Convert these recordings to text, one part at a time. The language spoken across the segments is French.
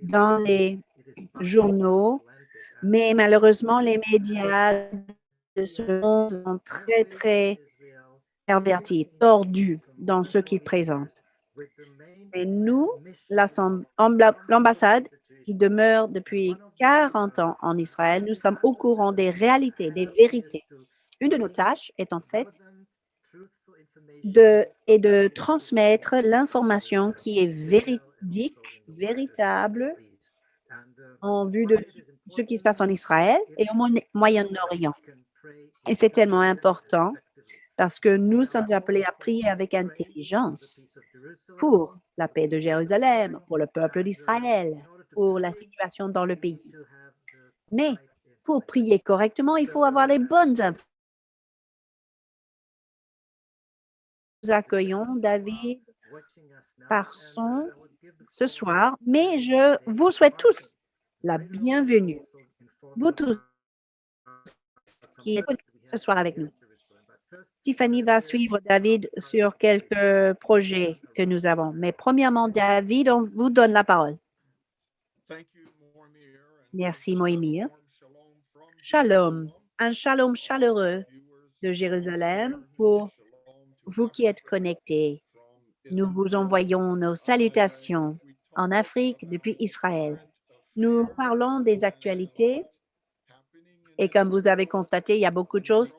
dans les journaux, mais malheureusement, les médias de ce monde sont très, très pervertis, tordus dans ce qu'ils présentent. Et nous, l'ambassade qui demeure depuis 40 ans en Israël, nous sommes au courant des réalités, des vérités. Une de nos tâches est en fait de transmettre l'information qui est véridique, véritable, en vue de ce qui se passe en Israël et au Moyen-Orient. Et c'est tellement important parce que nous sommes appelés à prier avec intelligence pour la paix de Jérusalem, pour le peuple d'Israël, pour la situation dans le pays. Mais pour prier correctement, il faut avoir les bonnes infos. Nous accueillons David Parson ce soir, mais je vous souhaite tous la bienvenue. Vous tous qui êtes ce soir avec nous. Tiffany va suivre David sur quelques projets que nous avons. Mais premièrement, David, on vous donne la parole. Merci, Moïmir. Shalom, un shalom chaleureux de Jérusalem pour vous qui êtes connectés. Nous vous envoyons nos salutations en Afrique depuis Israël. Nous parlons des actualités et comme vous avez constaté, il y a beaucoup de choses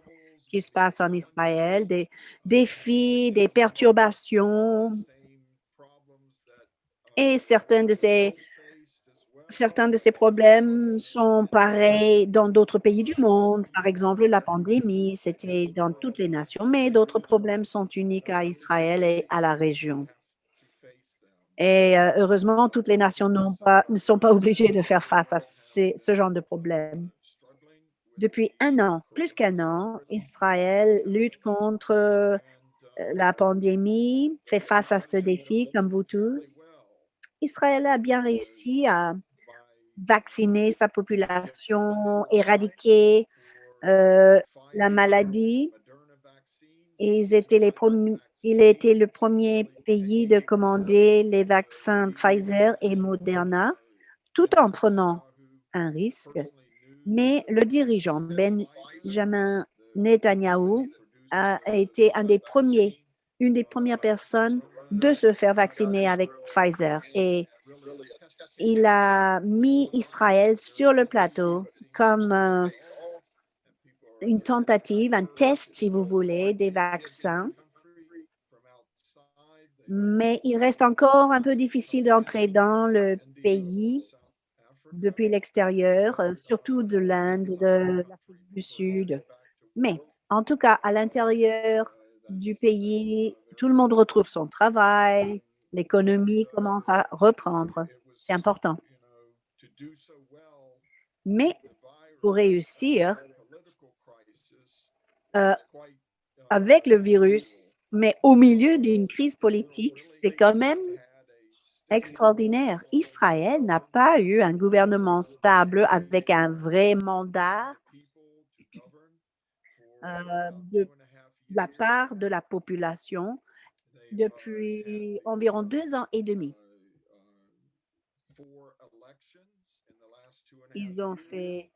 qui se passent en Israël, des défis, des perturbations et certains de ces problèmes sont pareils dans d'autres pays du monde. Par exemple, la pandémie, c'était dans toutes les nations, mais d'autres problèmes sont uniques à Israël et à la région. Et heureusement, toutes les nations ne sont pas obligées de faire face à ce genre de problèmes. Depuis un an, plus qu'un an, Israël lutte contre la pandémie, fait face à ce défi comme vous tous. Israël a bien réussi à vacciner sa population, éradiquer la maladie. Il était le premier pays de commander les vaccins Pfizer et Moderna, tout en prenant un risque. Mais le dirigeant Benjamin Netanyahu a été une des premières personnes de se faire vacciner avec Pfizer. Et il a mis Israël sur le plateau comme une tentative, un test, si vous voulez, des vaccins. Mais il reste encore un peu difficile d'entrer dans le pays depuis l'extérieur, surtout de l'Inde, de l'Afrique du Sud. Mais en tout cas, à l'intérieur du pays, tout le monde retrouve son travail, l'économie commence à reprendre. C'est important. Mais pour réussir avec le virus, mais au milieu d'une crise politique, c'est quand même extraordinaire. Israël n'a pas eu un gouvernement stable avec un vrai mandat de la part de la population depuis environ 2 ans et demi. Ils ont fait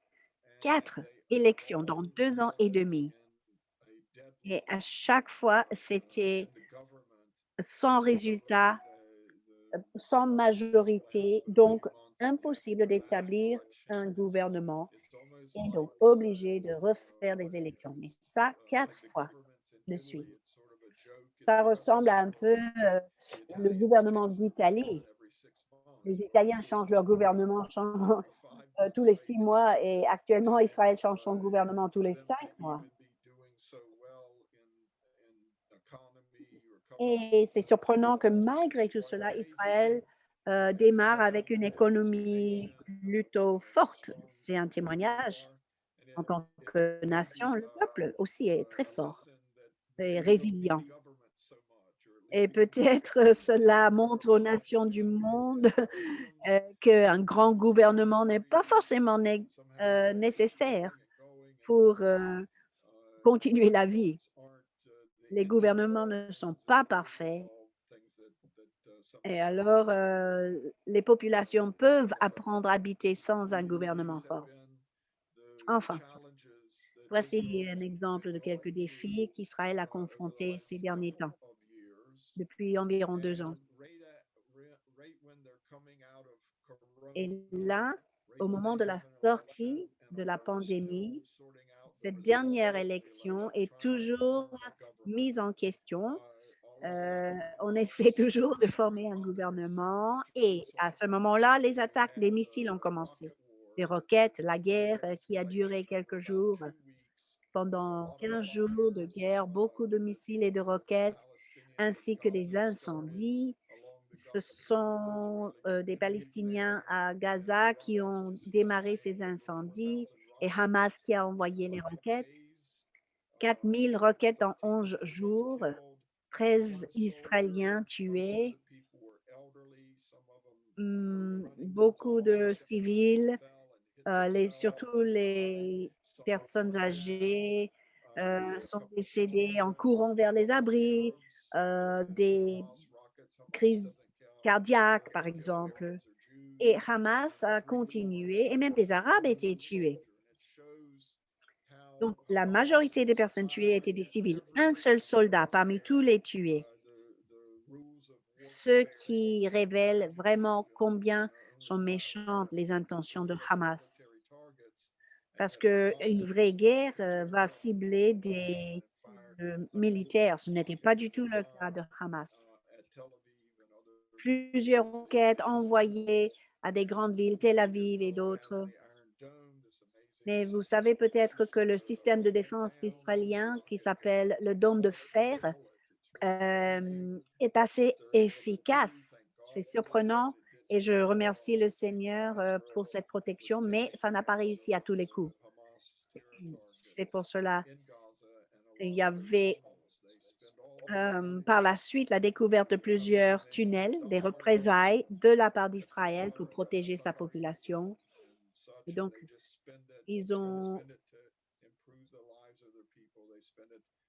4 élections dans 2 ans et demi. Et à chaque fois, c'était sans résultat, sans majorité, donc impossible d'établir un gouvernement et donc obligé de refaire des élections. Mais ça, 4 fois de suite. Ça ressemble à un peu le gouvernement d'Italie. Les Italiens changent leur gouvernement tous les 6 mois et actuellement, Israël change son gouvernement tous les 5 mois. Et c'est surprenant que malgré tout cela, Israël démarre avec une économie plutôt forte. C'est un témoignage. En tant que nation, le peuple aussi est très fort et résilient. Et peut-être cela montre aux nations du monde qu'un grand gouvernement n'est pas forcément nécessaire pour continuer la vie. Les gouvernements ne sont pas parfaits Et alors, les populations peuvent apprendre à habiter sans un gouvernement fort. Enfin, voici un exemple de quelques défis qu'Israël a confrontés ces derniers temps, depuis environ 2 ans. Et là, au moment de la sortie de la pandémie, cette dernière élection est toujours mise en question. On essaie toujours de former un gouvernement et à ce moment-là, les attaques des missiles ont commencé. Les roquettes, la guerre qui a duré quelques jours. Pendant 15 jours de guerre, beaucoup de missiles et de roquettes, ainsi que des incendies. Ce sont des Palestiniens à Gaza qui ont démarré ces incendies et Hamas qui a envoyé les roquettes. 4000 roquettes en 11 jours, 13 Israéliens tués, beaucoup de civils, surtout les personnes âgées sont décédées en courant vers les abris, des crises cardiaques, par exemple. Et Hamas a continué, et même des Arabes étaient tués. Donc, la majorité des personnes tuées étaient des civils. Un seul soldat parmi tous les tués, ce qui révèle vraiment combien sont méchantes les intentions de Hamas. Parce qu'une vraie guerre va cibler des militaires. Ce n'était pas du tout le cas de Hamas. Plusieurs roquettes envoyées à des grandes villes, Tel Aviv et d'autres. Mais vous savez peut-être que le système de défense israélien, qui s'appelle le dôme de fer, est assez efficace. C'est surprenant et je remercie le Seigneur pour cette protection, mais ça n'a pas réussi à tous les coups. C'est pour cela qu'il y avait par la suite la découverte de plusieurs tunnels, des représailles de la part d'Israël pour protéger sa population. Et donc, ils ont,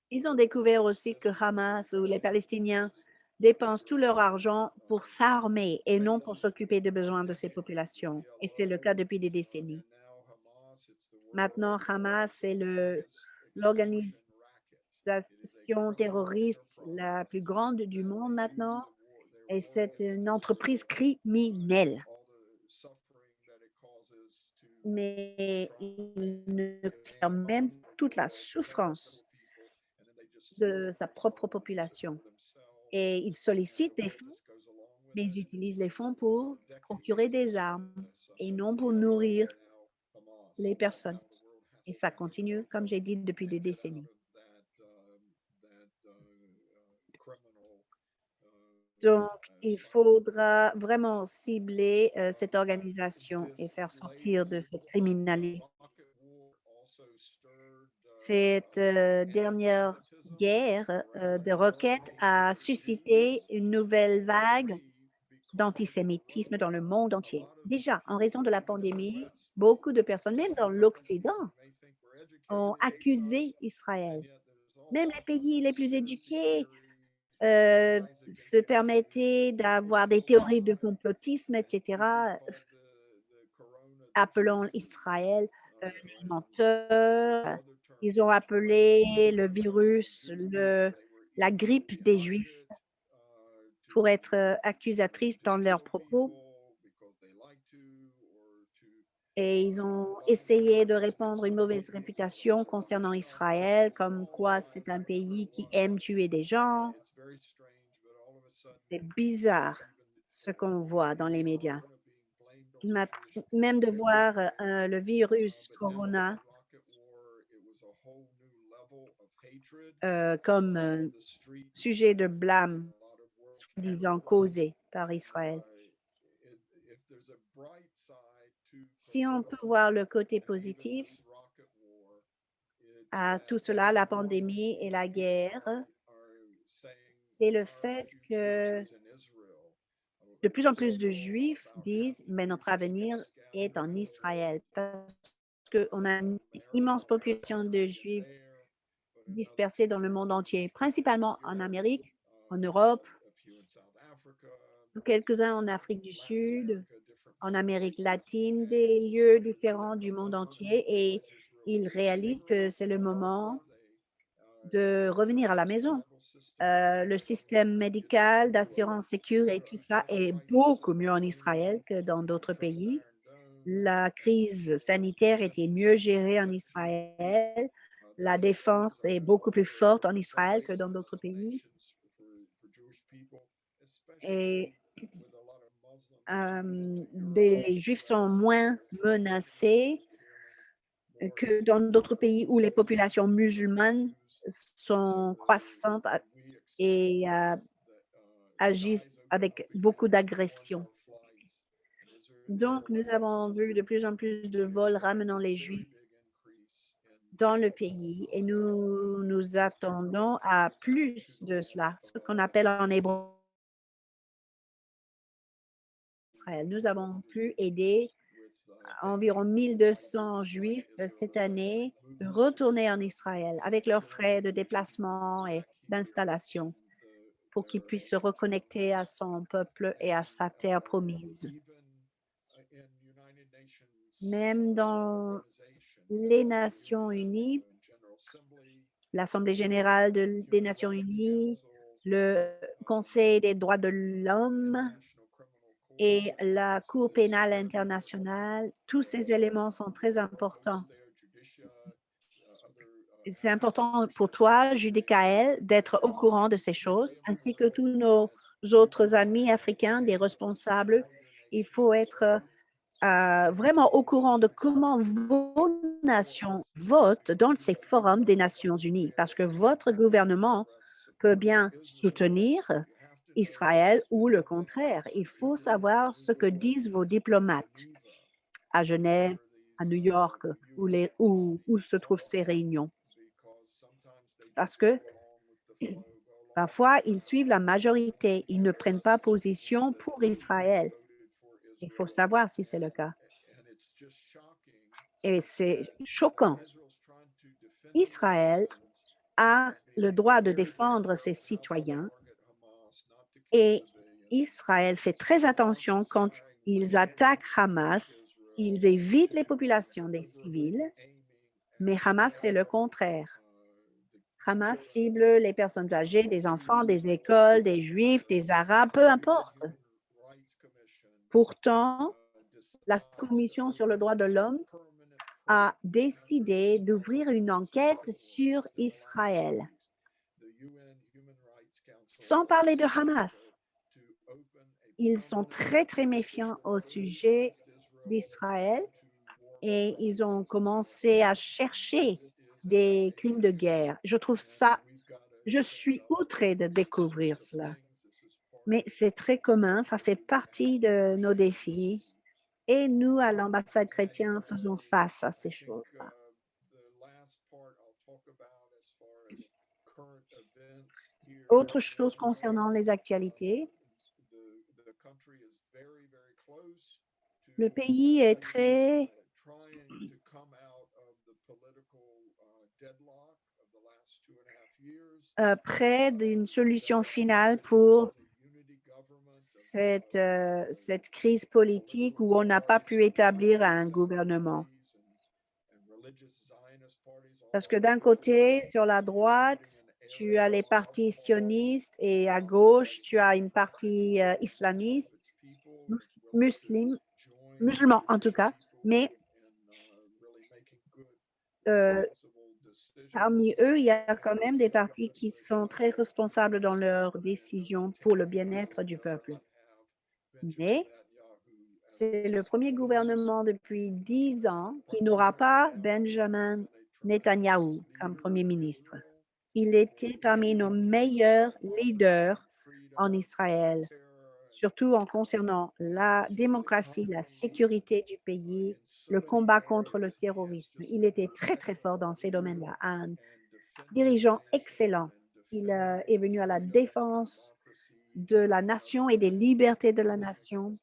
ils ont découvert aussi que Hamas ou les Palestiniens dépensent tout leur argent pour s'armer et non pour s'occuper des besoins de ces populations. Et c'est le cas depuis des décennies. Maintenant, Hamas, c'est l'organisation terroriste la plus grande du monde maintenant et c'est une entreprise criminelle. Mais il ne tient même toute la souffrance de sa propre population. Et il sollicite des fonds, mais ils utilisent les fonds pour procurer des armes et non pour nourrir les personnes. Et ça continue, comme j'ai dit, depuis des décennies. Donc, il faudra vraiment cibler cette organisation et faire sortir de cette criminalité. Cette dernière guerre de roquettes a suscité une nouvelle vague d'antisémitisme dans le monde entier. Déjà, en raison de la pandémie, beaucoup de personnes, même dans l'Occident, ont accusé Israël. Même les pays les plus éduqués se permettaient d'avoir des théories de complotisme, etc., appelant Israël des menteurs. Ils ont appelé le virus la grippe des Juifs pour être accusatrices dans leurs propos. Et ils ont essayé de répandre une mauvaise réputation concernant Israël, comme quoi c'est un pays qui aime tuer des gens. C'est bizarre ce qu'on voit dans les médias. Même de voir le virus corona comme sujet de blâme, disant causé par Israël. Si on peut voir le côté positif à tout cela, la pandémie et la guerre, c'est le fait que de plus en plus de Juifs disent, mais notre avenir est en Israël, parce qu'on a une immense population de Juifs dispersés dans le monde entier, principalement en Amérique, en Europe, quelques-uns en Afrique du Sud, en Amérique latine, des lieux différents du monde entier et ils réalisent que c'est le moment de revenir à la maison. Le système médical, d'assurance sécurité et tout ça est beaucoup mieux en Israël que dans d'autres pays. La crise sanitaire était mieux gérée en Israël. La défense est beaucoup plus forte en Israël que dans d'autres pays. Et les Juifs sont moins menacés que dans d'autres pays où les populations musulmanes sont croissantes et agissent avec beaucoup d'agression. Donc, nous avons vu de plus en plus de vols ramenant les Juifs dans le pays et nous nous attendons à plus de cela, ce qu'on appelle en hébreu Israël. Nous avons pu aider environ 1200 Juifs cette année de retourner en Israël avec leurs frais de déplacement et d'installation pour qu'ils puissent se reconnecter à son peuple et à sa terre promise. Même dans les Nations unies, l'Assemblée générale des Nations unies, le Conseil des droits de l'homme et la Cour pénale internationale, tous ces éléments sont très importants. C'est important pour toi, Judicaël, d'être au courant de ces choses, ainsi que tous nos autres amis africains, des responsables. Il faut être vraiment au courant de comment vos nations votent dans ces forums des Nations unies, parce que votre gouvernement peut bien soutenir Israël ou le contraire. Il faut savoir ce que disent vos diplomates à Genève, à New York, où se trouvent ces réunions. Parce que parfois, ils suivent la majorité. Ils ne prennent pas position pour Israël. Il faut savoir si c'est le cas. Et c'est choquant. Israël a le droit de défendre ses citoyens et Israël fait très attention quand ils attaquent Hamas. Ils évitent les populations des civils, mais Hamas fait le contraire. Hamas cible les personnes âgées, des enfants, des écoles, des juifs, des arabes, peu importe. Pourtant, la Commission sur le droit de l'homme a décidé d'ouvrir une enquête sur Israël, sans parler de Hamas. Ils sont très, très méfiants au sujet d'Israël et ils ont commencé à chercher des crimes de guerre. Je trouve ça, je suis outrée de découvrir cela. Mais c'est très commun, ça fait partie de nos défis. Et nous, à l'ambassade chrétienne, faisons face à ces choses-là. Autre chose concernant les actualités, le pays est très près d'une solution finale pour cette crise politique où on n'a pas pu établir un gouvernement. Parce que d'un côté, sur la droite, tu as les partis sionistes et à gauche, tu as une partie islamiste, musulman en tout cas, mais euh, parmi eux, il y a quand même des partis qui sont très responsables dans leurs décisions pour le bien-être du peuple. Mais c'est le premier gouvernement depuis 10 ans qui n'aura pas Benjamin Netanyahu comme Premier ministre. Il était parmi nos meilleurs leaders en Israël, surtout en concernant la démocratie, la sécurité du pays, le combat contre le terrorisme. Il était très, très fort dans ces domaines-là. Un dirigeant excellent. Il est venu à la défense de la nation et des libertés de la nation.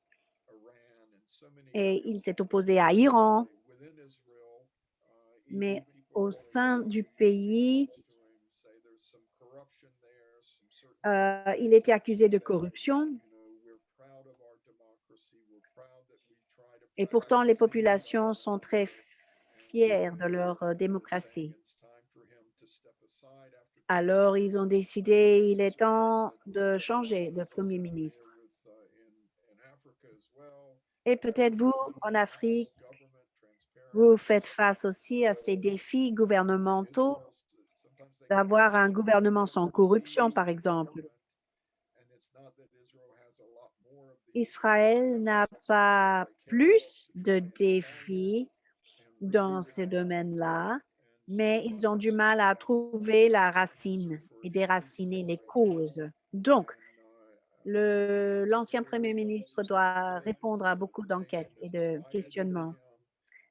Et il s'est opposé à Iran, mais au sein du pays, il était accusé de corruption. Et pourtant, les populations sont très fières de leur démocratie. Alors, ils ont décidé, il est temps de changer de Premier ministre. Et peut-être vous, en Afrique, vous faites face aussi à ces défis gouvernementaux d'avoir un gouvernement sans corruption, par exemple. Israël n'a pas plus de défis dans ces domaines-là, mais ils ont du mal à trouver la racine et déraciner les causes. Donc, l'ancien Premier ministre doit répondre à beaucoup d'enquêtes et de questionnements.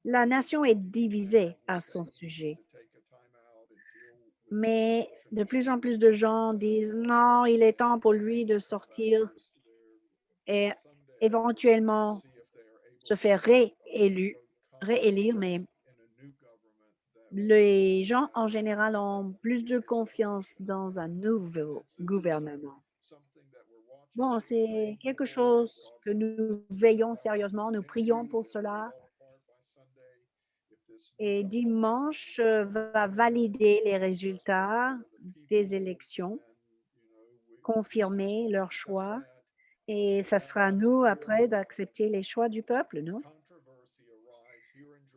La nation est divisée à son sujet, mais de plus en plus de gens disent non, il est temps pour lui de sortir et éventuellement se faire réélire, mais les gens en général ont plus de confiance dans un nouveau gouvernement. Bon, c'est quelque chose que nous veillons sérieusement, nous prions pour cela. Et dimanche va valider les résultats des élections, confirmer leur choix. Et ça sera à nous après d'accepter les choix du peuple, non?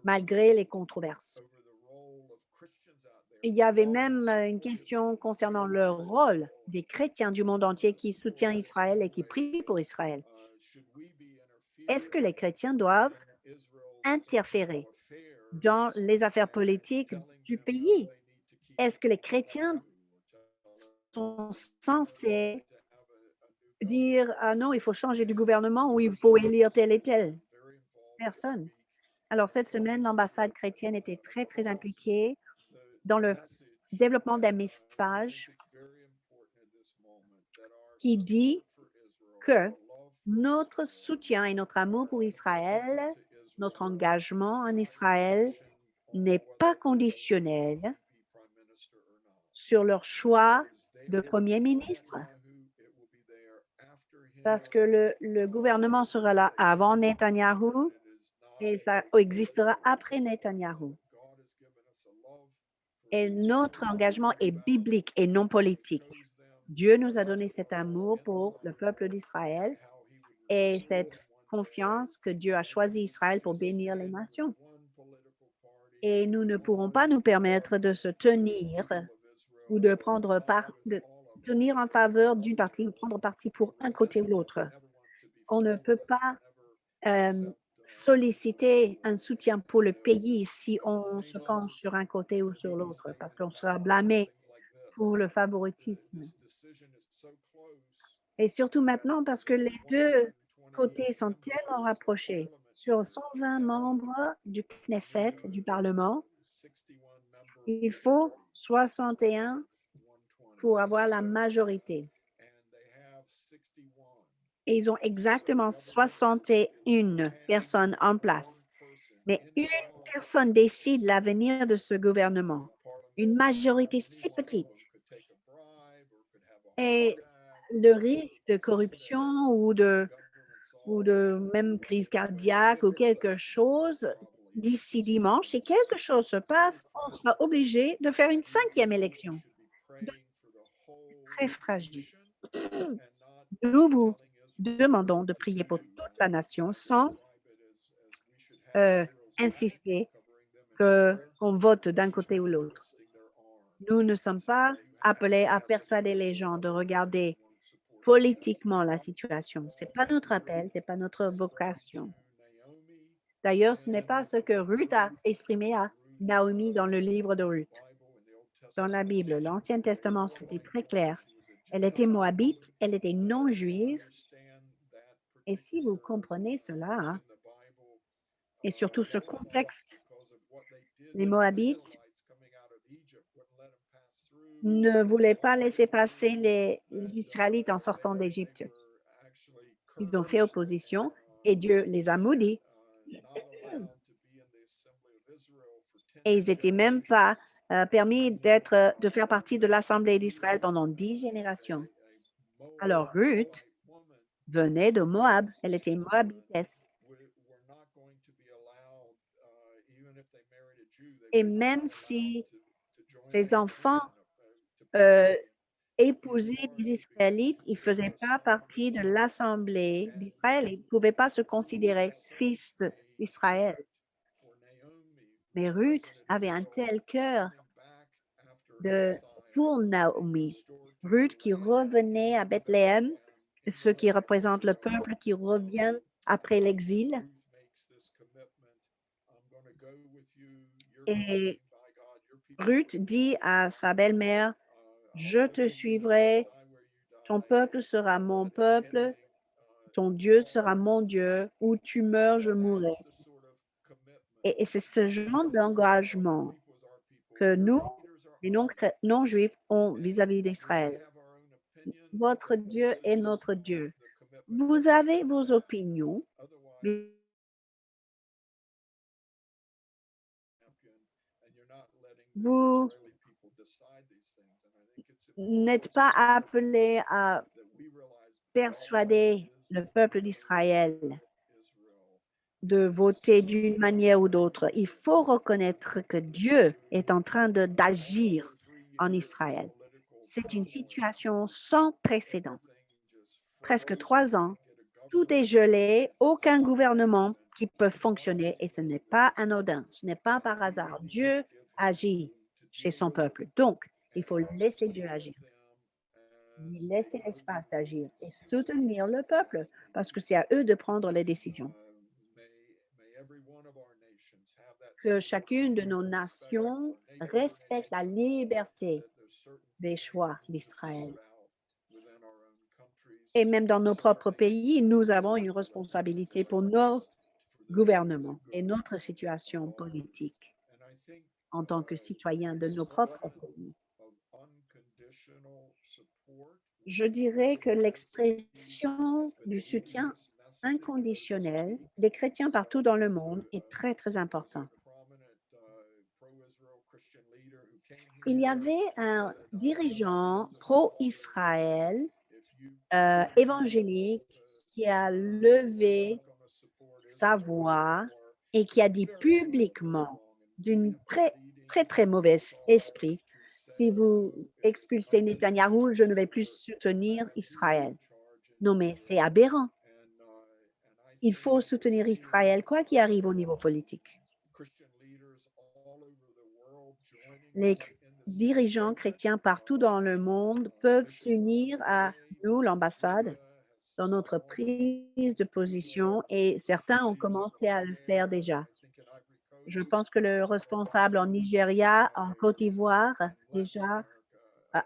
Malgré les controverses. Il y avait même une question concernant le rôle des chrétiens du monde entier qui soutiennent Israël et qui prient pour Israël. Est-ce que les chrétiens doivent interférer dans les affaires politiques du pays? Est-ce que les chrétiens sont censés dire ah non, il faut changer du gouvernement ou il faut élire telle et telle personne? Alors, cette semaine, l'ambassade chrétienne était très, très impliquée dans le développement d'un message qui dit que notre soutien et notre amour pour Israël, notre engagement en Israël n'est pas conditionnel sur leur choix de Premier ministre, parce que le gouvernement sera là avant Netanyahou et ça existera après Netanyahou. Et notre engagement est biblique et non politique. Dieu nous a donné cet amour pour le peuple d'Israël et cette confiance que Dieu a choisi Israël pour bénir les nations. Et nous ne pourrons pas nous permettre de se tenir ou de tenir en faveur d'une partie ou prendre parti pour un côté ou l'autre. On ne peut pas solliciter un soutien pour le pays si on se penche sur un côté ou sur l'autre, parce qu'on sera blâmé pour le favoritisme. Et surtout maintenant, parce que les deux côtés sont tellement rapprochés. Sur 120 membres du Knesset, du Parlement, il faut 61 pour avoir la majorité. Et ils ont exactement 61 personnes en place. Mais une personne décide l'avenir de ce gouvernement. Une majorité si petite. Et le risque de corruption ou de même crise cardiaque ou quelque chose d'ici dimanche, si quelque chose se passe, on sera obligé de faire une 5e élection. C'est très fragile. Nous vous demandons de prier pour toute la nation sans insister qu'on vote d'un côté ou l'autre. Nous ne sommes pas appelés à persuader les gens de regarder politiquement la situation. Ce n'est pas notre appel, ce n'est pas notre vocation. D'ailleurs, ce n'est pas ce que Ruth a exprimé à Naomi dans le livre de Ruth. Dans la Bible, l'Ancien Testament, c'était très clair. Elle était moabite, elle était non-juive. Et si vous comprenez cela, et surtout ce contexte, les Moabites ne voulaient pas laisser passer les Israélites en sortant d'Égypte. Ils ont fait opposition et Dieu les a maudits. Et ils n'étaient même pas permis de faire partie de l'Assemblée d'Israël pendant 10 générations. Alors Ruth venait de Moab, elle était moabitesse. Et même si ces enfants euh, épousaient des Israélites, ils ne faisaient pas partie de l'Assemblée d'Israël. Ils ne pouvaient pas se considérer fils d'Israël. Mais Ruth avait un tel cœur de, pour Naomi. Ruth qui revenait à Bethléem, ce qui représente le peuple qui revient après l'exil. Et Ruth dit à sa belle-mère, je te suivrai, ton peuple sera mon peuple, ton Dieu sera mon Dieu, où tu meurs, je mourrai. Et c'est ce genre d'engagement que nous, les non-juifs, ont vis-à-vis d'Israël. Votre Dieu est notre Dieu. Vous avez vos opinions, mais vous n'êtes pas appelés à persuader le peuple d'Israël de voter d'une manière ou d'autre. Il faut reconnaître que Dieu est en train d'agir en Israël. C'est une situation sans précédent. Presque 3 ans, tout est gelé, aucun gouvernement qui peut fonctionner et ce n'est pas anodin, ce n'est pas par hasard. Dieu agit chez son peuple. Donc, il faut laisser Dieu agir, lui laisser l'espace d'agir et soutenir le peuple parce que c'est à eux de prendre les décisions. Que chacune de nos nations respecte la liberté des choix d'Israël. Et même dans nos propres pays, nous avons une responsabilité pour nos gouvernements et notre situation politique en tant que citoyens de nos propres pays. Je dirais que l'expression du soutien inconditionnel des chrétiens partout dans le monde est très, très important. Il y avait un dirigeant pro-Israël évangélique qui a levé sa voix et qui a dit publiquement d'une très, très, très mauvaise esprit, si vous expulsez Netanyahou, je ne vais plus soutenir Israël. Non, mais c'est aberrant. Il faut soutenir Israël, quoi qu'il arrive au niveau politique. Les dirigeants chrétiens partout dans le monde peuvent s'unir à nous, l'ambassade, dans notre prise de position et certains ont commencé à le faire déjà. Je pense que le responsable en Nigeria, en Côte d'Ivoire, déjà,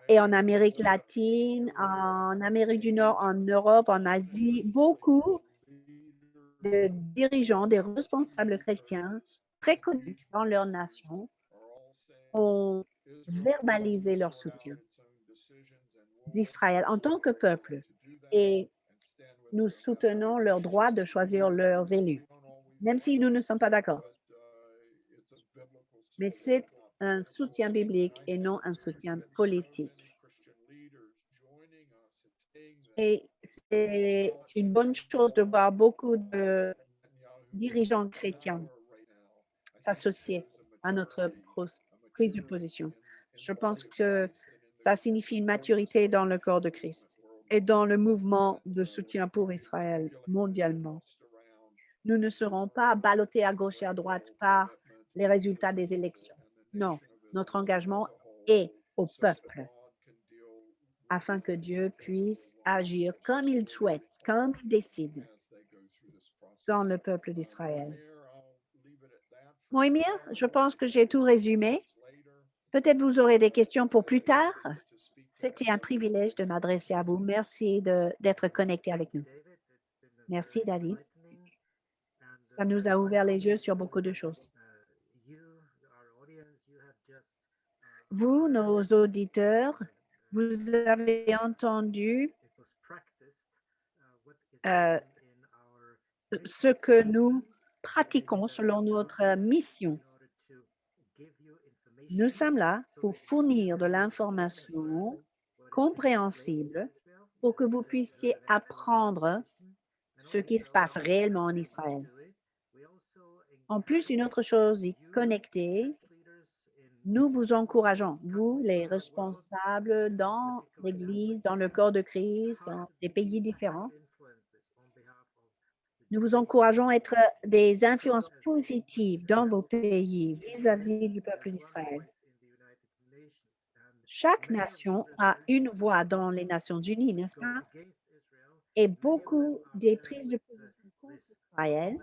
et en Amérique latine, en Amérique du Nord, en Europe, en Asie, beaucoup de dirigeants, des responsables chrétiens très connus dans leur nation ont verbalisé leur soutien d'Israël en tant que peuple. Et nous soutenons leur droit de choisir leurs élus, même si nous ne sommes pas d'accord. Mais c'est un soutien biblique et non un soutien politique. Et c'est une bonne chose de voir beaucoup de dirigeants chrétiens s'associer à notre prise de position. Je pense que ça signifie une maturité dans le corps de Christ et dans le mouvement de soutien pour Israël mondialement. Nous ne serons pas ballottés à gauche et à droite par les résultats des élections. Non, notre engagement est au peuple afin que Dieu puisse agir comme il souhaite, comme il décide dans le peuple d'Israël. Moïmir, je pense que j'ai tout résumé. Peut-être vous aurez des questions pour plus tard. C'était un privilège de m'adresser à vous. Merci d'être connecté avec nous. Merci, David. Ça nous a ouvert les yeux sur beaucoup de choses. Vous, nos auditeurs, vous avez entendu ce que nous pratiquons selon notre mission. Nous sommes là pour fournir de l'information compréhensible pour que vous puissiez apprendre ce qui se passe réellement en Israël. En plus, une autre chose est connectée. Nous vous encourageons, vous, les responsables dans l'Église, dans le corps de Christ, dans des pays différents. Nous vous encourageons à être des influences positives dans vos pays vis-à-vis du peuple d'Israël. Chaque nation a une voix dans les Nations unies, n'est-ce pas? Et beaucoup des prises de position contre Israël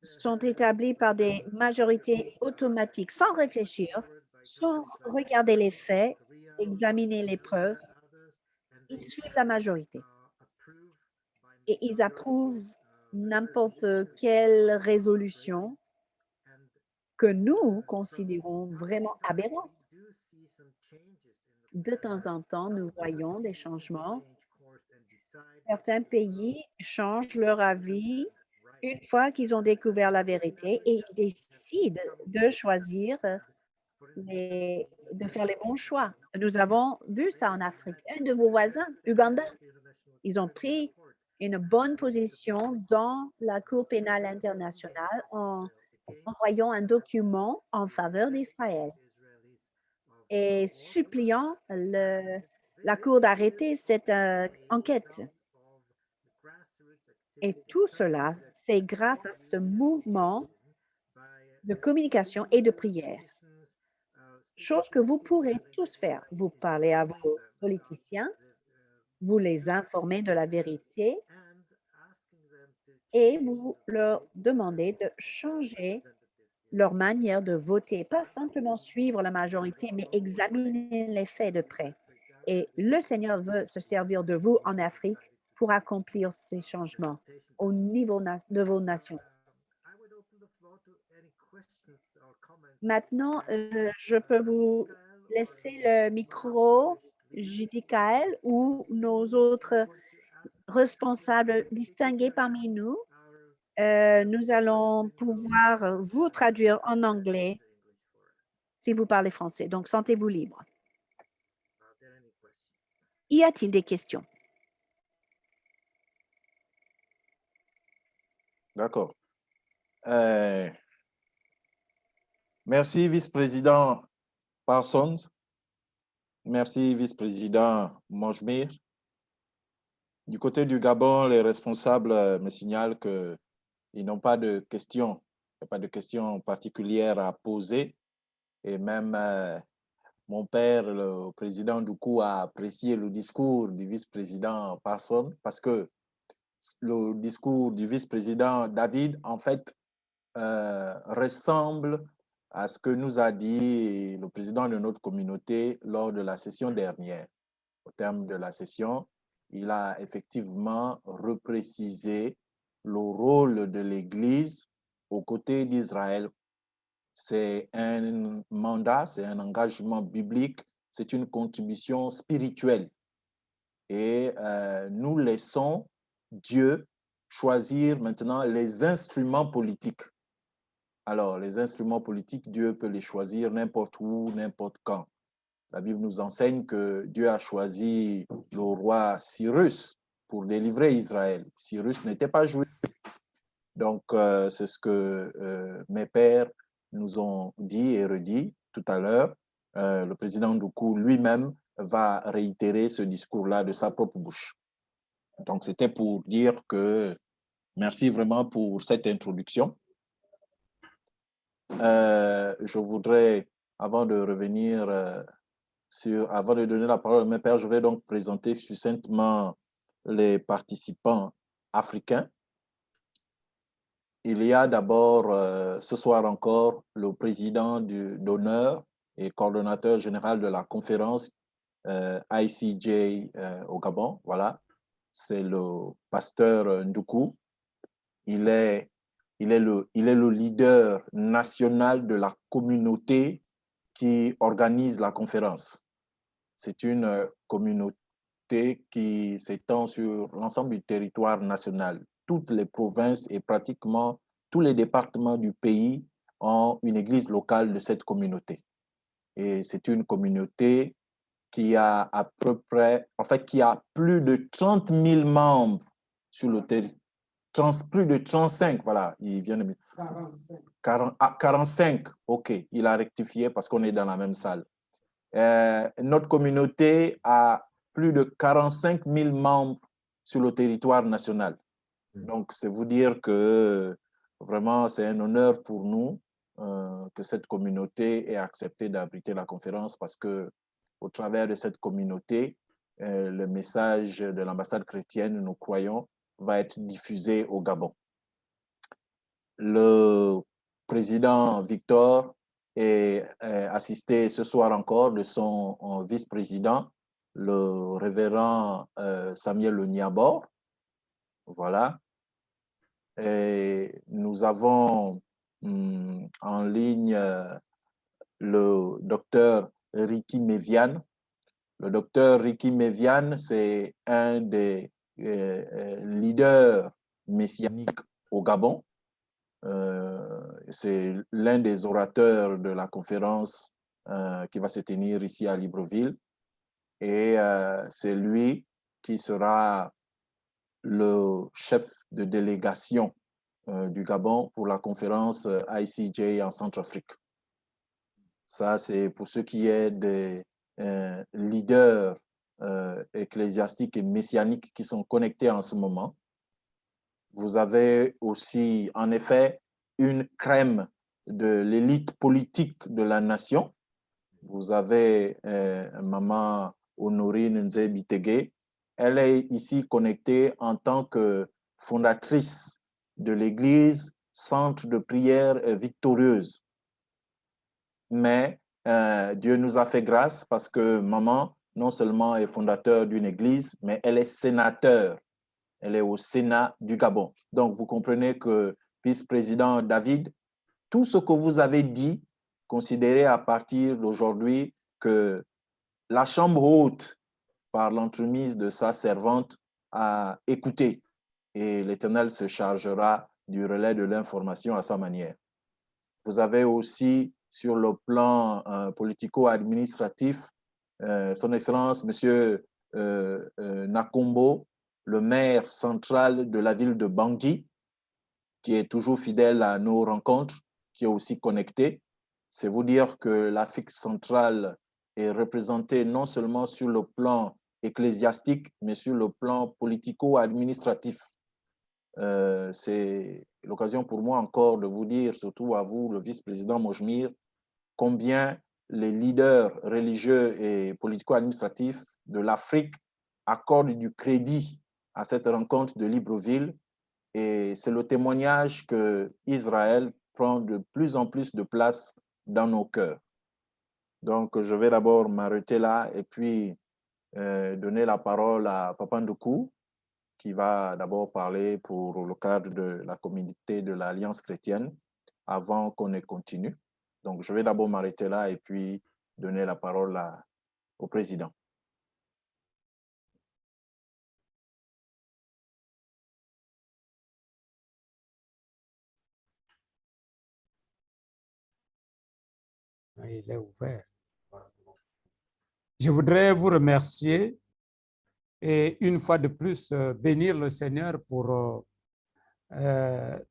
sont établies par des majorités automatiques, sans réfléchir, sans regarder les faits, examiner les preuves. Ils suivent la majorité et ils approuvent n'importe quelle résolution que nous considérons vraiment aberrante. De temps en temps, nous voyons des changements. Certains pays changent leur avis une fois qu'ils ont découvert la vérité et ils décident de choisir de faire les bons choix. Nous avons vu ça en Afrique. Un de vos voisins, Uganda, ils ont pris une bonne position dans la Cour pénale internationale en envoyant un document en faveur d'Israël et suppliant la Cour d'arrêter cette enquête. Et tout cela, c'est grâce à ce mouvement de communication et de prière. Chose que vous pourrez tous faire. Vous parlez à vos politiciens, vous les informez de la vérité et vous leur demandez de changer leur manière de voter, pas simplement suivre la majorité, mais examiner les faits de près. Et le Seigneur veut se servir de vous en Afrique pour accomplir ces changements au niveau de vos nations. Maintenant, je peux vous laisser le micro, Judy Kael, ou nos autres responsables distingués parmi nous. Nous allons pouvoir vous traduire en anglais si vous parlez français. Donc, sentez-vous libre. Y a-t-il des questions? D'accord. Merci, vice-président Parsons. Merci, vice-président Mojmir. Du côté du Gabon, les responsables me signalent qu'ils n'ont pas de questions. Il n'y a pas de questions particulières à poser. Et même mon père, le président Doukou, a apprécié le discours du vice-président Parsons parce que le discours du vice-président David, en fait, ressemble à ce que nous a dit le président de notre communauté lors de la session dernière. Au terme de la session, il a effectivement reprécisé le rôle de l'Église aux côtés d'Israël. C'est un mandat, c'est un engagement biblique, c'est une contribution spirituelle. Et nous laissons Dieu choisir maintenant les instruments politiques. Alors, les instruments politiques, Dieu peut les choisir n'importe où, n'importe quand. La Bible nous enseigne que Dieu a choisi le roi Cyrus pour délivrer Israël. Cyrus n'était pas juif. Donc, c'est ce que mes pères nous ont dit et redit tout à l'heure. Le président Doukou lui-même va réitérer ce discours-là de sa propre bouche. Donc, c'était pour dire que merci vraiment pour cette introduction. Je voudrais, avant de revenir avant de donner la parole à mes pères, je vais donc présenter succinctement les participants africains. Il y a d'abord ce soir encore le président d'honneur et coordonnateur général de la conférence ICJ au Gabon. Voilà, c'est le pasteur Ndoukou. Il est le leader national de la communauté qui organise la conférence. C'est une communauté qui s'étend sur l'ensemble du territoire national. Toutes les provinces et pratiquement tous les départements du pays ont une église locale de cette communauté. Et c'est une communauté qui a à peu près, en fait, qui a plus de 30 000 membres sur le territoire. Plus de 35, voilà, il vient de 45, ok, il a rectifié parce qu'on est dans la même salle. Notre communauté a plus de 45 000 membres sur le territoire national. Donc, c'est vous dire que vraiment, c'est un honneur pour nous que cette communauté ait accepté d'abriter la conférence parce que au travers de cette communauté, le message de l'ambassade chrétienne, nous croyons, va être diffusé au Gabon. Le président Victor est assisté ce soir encore de son vice-président, le révérend Samuel Niabor. Voilà. Et nous avons en ligne le docteur Ricky Mévian. Le docteur Ricky Mévian, c'est un des leaders messianiques au Gabon. C'est l'un des orateurs de la conférence qui va se tenir ici à Libreville. Et c'est lui qui sera le chef de délégation du Gabon pour la conférence ICJ en Centrafrique. Ça, c'est pour ce qui est des leaders ecclésiastiques et messianiques qui sont connectés en ce moment. Vous avez aussi, en effet, une crème de l'élite politique de la nation. Vous avez Maman Honorine Nzé-Bitege. Elle est ici connectée en tant que fondatrice de l'église Centre de prière victorieuse. Mais Dieu nous a fait grâce parce que Maman, non seulement est fondateur d'une église, mais elle est sénateur. Elle est au Sénat du Gabon. Donc, vous comprenez que, vice-président David, tout ce que vous avez dit, considérez à partir d'aujourd'hui que la Chambre haute, par l'entremise de sa servante, a écouté et l'Éternel se chargera du relais de l'information à sa manière. Vous avez aussi, sur le plan politico-administratif, Son Excellence, Monsieur Nakombo, le maire central de la ville de Bangui, qui est toujours fidèle à nos rencontres, qui est aussi connecté. C'est vous dire que l'Afrique centrale est représentée non seulement sur le plan ecclésiastique, mais sur le plan politico-administratif. C'est l'occasion pour moi encore de vous dire, surtout à vous, le vice-président Mojmir, combien les leaders religieux et politico-administratifs de l'Afrique accordent du crédit à cette rencontre de Libreville. Et c'est le témoignage que Israël prend de plus en plus de place dans nos cœurs. Donc, je vais d'abord m'arrêter là et puis donner la parole à Papa Ndoukou, qui va d'abord parler pour le cadre de la communauté de l'Alliance chrétienne avant qu'on ne continue. Donc, je vais d'abord m'arrêter là et puis donner la parole au président. Il est ouvert. Je voudrais vous remercier et une fois de plus bénir le Seigneur pour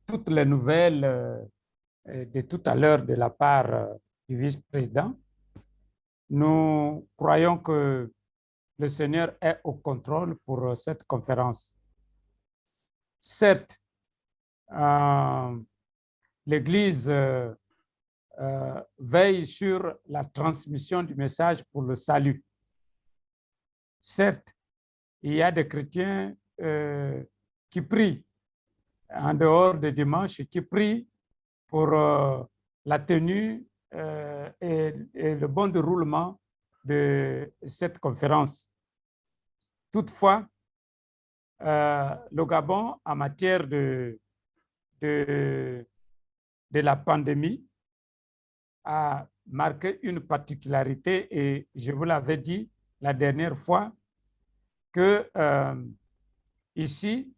toutes les nouvelles de tout à l'heure de la part du vice-président. Nous croyons que le Seigneur est au contrôle pour cette conférence. Certes, l'Église veille sur la transmission du message pour le salut. Certes, il y a des chrétiens qui prient en dehors des dimanches, qui prient pour la tenue et le bon déroulement de cette conférence. Toutefois, le Gabon, en matière de la pandémie, a marqué une particularité et je vous l'avais dit la dernière fois que ici,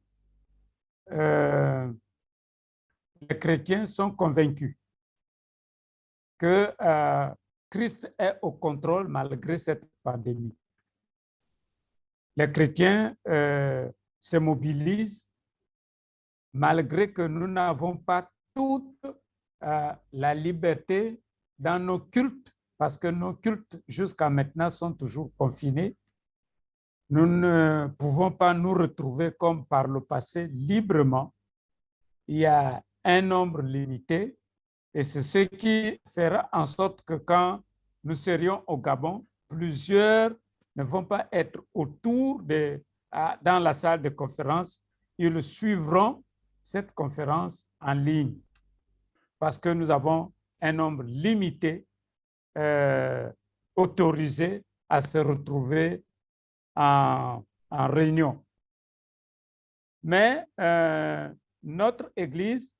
les chrétiens sont convaincus que Christ est au contrôle malgré cette pandémie. Les chrétiens se mobilisent malgré que nous n'avons pas toute la liberté dans nos cultes, parce que nos cultes jusqu'à maintenant sont toujours confinés, nous ne pouvons pas nous retrouver comme par le passé librement. Il y a un nombre limité et c'est ce qui fera en sorte que quand nous serions au Gabon, plusieurs ne vont pas être autour dans la salle de conférence, ils suivront cette conférence en ligne parce que nous avons un nombre limité autorisé à se retrouver en réunion. Mais notre Église,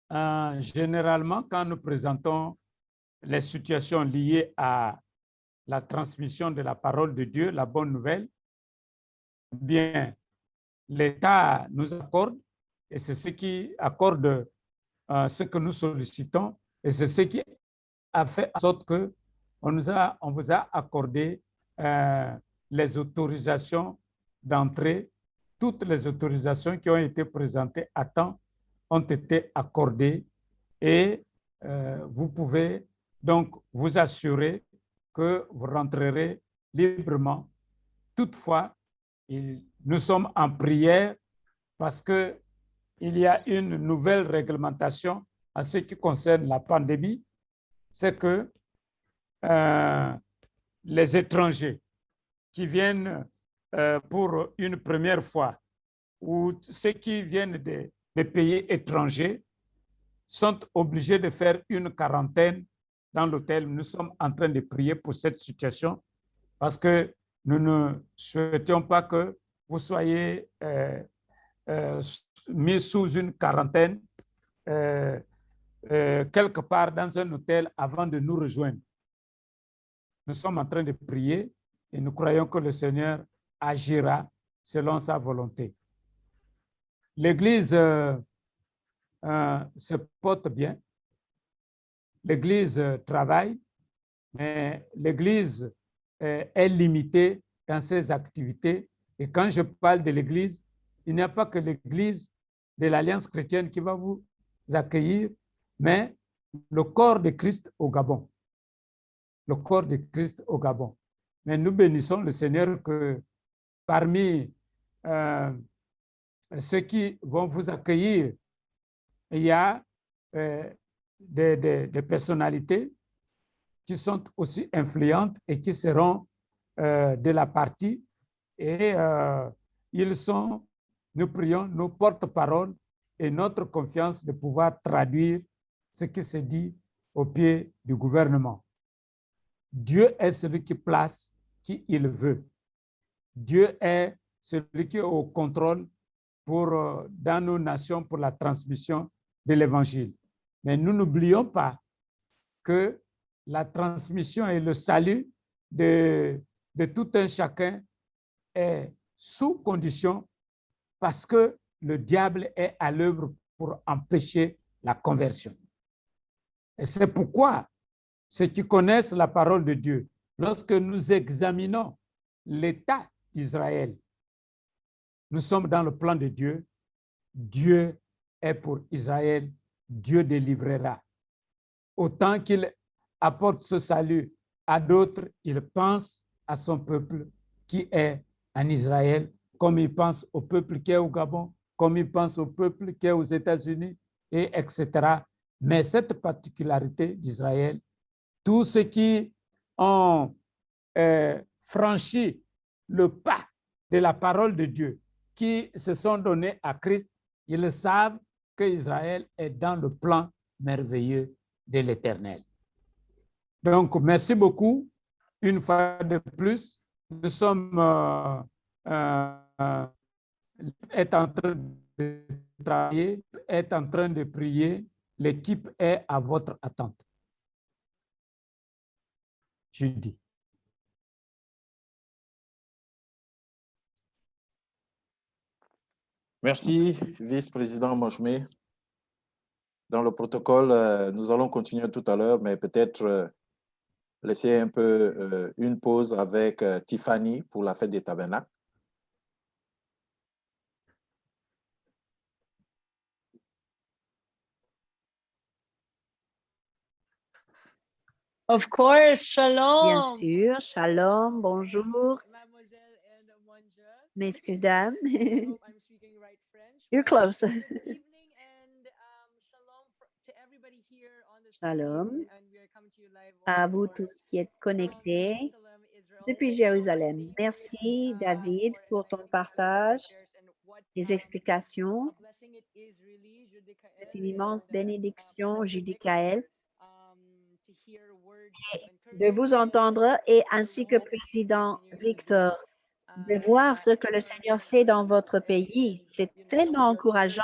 généralement, quand nous présentons les situations liées à la transmission de la parole de Dieu, la bonne nouvelle, bien, l'État nous accorde, et c'est ce qui accorde ce que nous sollicitons, et c'est ce qui a fait en sorte qu'on vous a accordé les autorisations d'entrée. Toutes les autorisations qui ont été présentées à temps ont été accordées et vous pouvez donc vous assurer que vous rentrerez librement. Toutefois, nous sommes en prière parce qu'il y a une nouvelle réglementation en ce qui concerne la pandémie, c'est que les étrangers qui viennent pour une première fois ou ceux qui viennent des pays étrangers sont obligés de faire une quarantaine dans l'hôtel. Nous sommes en train de prier pour cette situation parce que nous ne souhaitions pas que vous soyez mis sous une quarantaine quelque part dans un hôtel avant de nous rejoindre. Nous sommes en train de prier et nous croyons que le Seigneur agira selon sa volonté. L'Église se porte bien. L'Église travaille, mais l'Église est limitée dans ses activités. Et quand je parle de l'Église, il n'y a pas que l'Église de l'Alliance chrétienne qui va vous accueillir, mais le corps de Christ au Gabon. Le corps de Christ au Gabon. Mais nous bénissons le Seigneur que parmi ceux qui vont vous accueillir, il y a des personnalités qui sont aussi influentes et qui seront de la partie. Et ils sont, nous prions, nos porte-parole et notre confiance de pouvoir traduire ce qui se dit au pied du gouvernement. Dieu est celui qui place qui il veut. Dieu est celui qui est au contrôle dans nos nations pour la transmission de l'Évangile. Mais nous n'oublions pas que la transmission et le salut de tout un chacun est sous condition parce que le diable est à l'œuvre pour empêcher la conversion. Et c'est pourquoi ceux qui connaissent la parole de Dieu, lorsque nous examinons l'état d'Israël, nous sommes dans le plan de Dieu. Dieu est pour Israël, Dieu délivrera. Autant qu'il apporte ce salut à d'autres, il pense à son peuple qui est en Israël, comme il pense au peuple qui est au Gabon, comme il pense au peuple qui est aux États-Unis, et etc. Mais cette particularité d'Israël, tous ceux qui ont franchi le pas de la parole de Dieu, qui se sont donnés à Christ, ils savent qu'Israël est dans le plan merveilleux de l'Éternel. Donc, merci beaucoup. Une fois de plus, nous sommes est en train de travailler, est en train de prier. L'équipe est à votre attente. Judy. Merci, vice-président Mojmé. Dans le protocole, nous allons continuer tout à l'heure, mais peut-être laisser un peu une pause avec Tiffany pour la fête des tabernacles. Of course, Bien shalom. sûr, shalom, bonjour, Mademoiselle and Monja. messieurs, dames. I hope I'm speaking right French. You're but close. Good evening and shalom to everybody here on the stream. Shalom And we are coming to you live à once vous more tous qui êtes from connectés Jerusalem, Israel. depuis Thank you so much, Jérusalem. David, Merci, David, for pour ton enlightening us partage, about affairs and what tes explications. a blessing it is really, Judicael, C'est une immense and bénédiction, blessing Judicaël, to hear words of de vous encouragement entendre et and ainsi que hope Président in your Victor, country. de voir ce que le Seigneur fait dans votre pays. C'est tellement encourageant.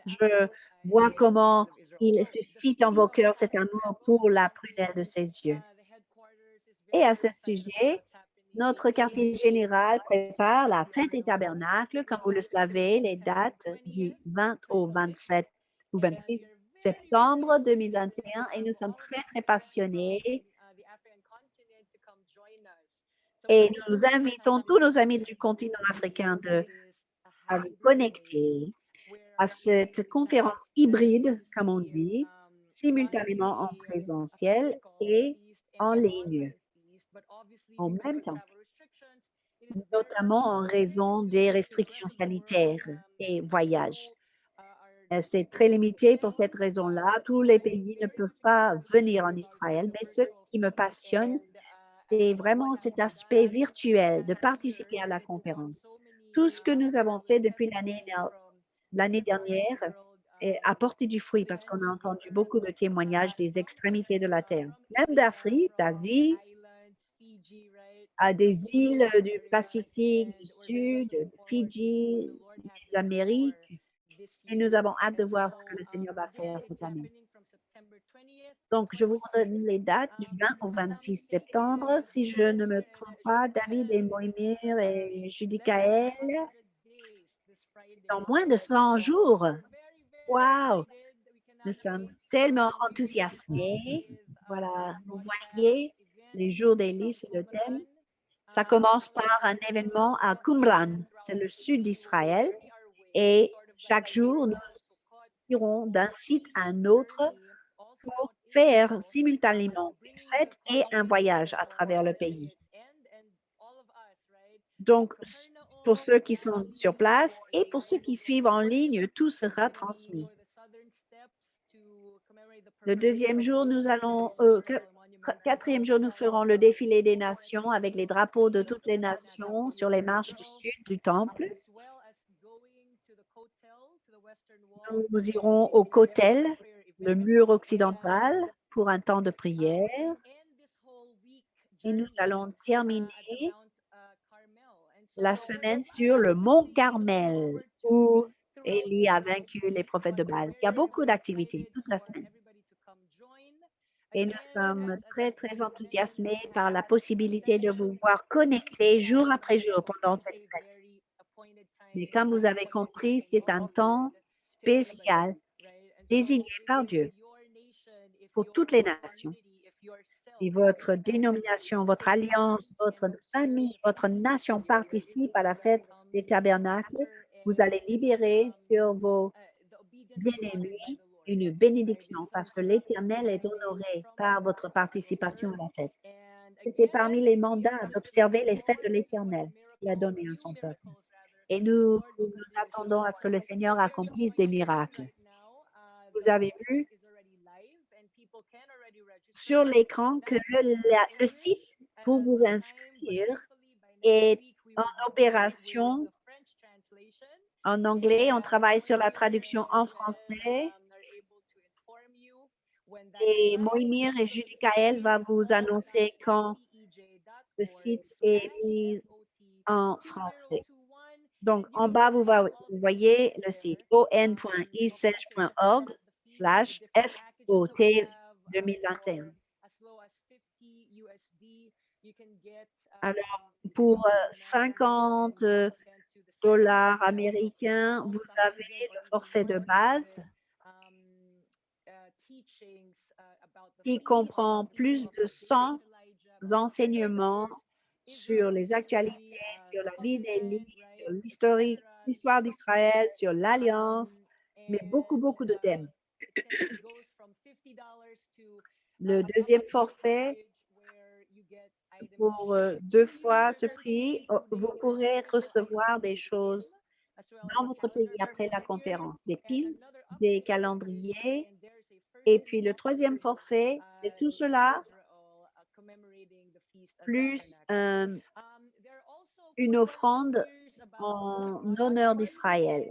Je vois comment il suscite en vos cœurs cet amour pour la prunelle de ses yeux. Et à ce sujet, notre quartier général prépare la fête des tabernacles, comme vous le savez, les dates du 20 au 27 ou 26 septembre 2021, et nous sommes très, très passionnés. Et nous invitons tous nos amis du continent africain à vous connecter à cette conférence hybride, comme on dit, simultanément en présentiel et en ligne, en même temps, notamment en raison des restrictions sanitaires et voyages. C'est très limité pour cette raison-là. Tous les pays ne peuvent pas venir en Israël, mais ce qui me passionne, c'est vraiment cet aspect virtuel de participer à la conférence. Tout ce que nous avons fait depuis l'année dernière a porté du fruit parce qu'on a entendu beaucoup de témoignages des extrémités de la Terre, même d'Afrique, d'Asie, à des îles du Pacifique, du Sud, de Fidji, des Amériques. Et nous avons hâte de voir ce que le Seigneur va faire cette année. Donc, je vous donne les dates du 20 au 26 septembre. Si je ne me trompe pas, David et Moïmir et Judicaël, c'est dans moins de 100 jours. Wow! Nous sommes tellement enthousiasmés. Voilà, vous voyez, les jours d'Élie, c'est le thème. Ça commence par un événement à Qumran, c'est le sud d'Israël. Et chaque jour, nous irons d'un site à un autre pour faire simultanément une fête et un voyage à travers le pays. Donc, pour ceux qui sont sur place et pour ceux qui suivent en ligne, tout sera transmis. Le deuxième jour, quatrième jour, nous ferons le défilé des nations avec les drapeaux de toutes les nations sur les marches du sud du temple. Nous irons au Kotel, le mur occidental, pour un temps de prière. Et nous allons terminer la semaine sur le mont Carmel, où Élie a vaincu les prophètes de Baal. Il y a beaucoup d'activités toute la semaine. Et nous sommes très, très enthousiasmés par la possibilité de vous voir connectés jour après jour pendant cette fête. Mais comme vous avez compris, c'est un temps spécial désigné par Dieu pour toutes les nations. Si votre dénomination, votre alliance, votre famille, votre nation participe à la fête des tabernacles, vous allez libérer sur vos bien-aimés une bénédiction parce que l'Éternel est honoré par votre participation à la fête. C'était parmi les mandats d'observer les fêtes de l'Éternel qu'il a donné à son peuple. Et nous attendons à ce que le Seigneur accomplisse des miracles. Vous avez vu sur l'écran que le site pour vous inscrire est en opération en anglais. On travaille sur la traduction en français. Et Moïmir et Judicaël va vous annoncer quand le site est mis en français. Donc, en bas, vous voyez le site on.isej.org/FOT 2021. Alors, pour 50 dollars américains, vous avez le forfait de base qui comprend plus de 100 enseignements sur les actualités, sur la vie d'Élie, sur l'histoire d'Israël, sur l'Alliance, mais beaucoup, beaucoup de thèmes. Le deuxième forfait, pour 2 fois ce prix, vous pourrez recevoir des choses dans votre pays après la conférence, des pins, des calendriers. Et puis le troisième forfait, c'est tout cela, plus une offrande en honneur d'Israël.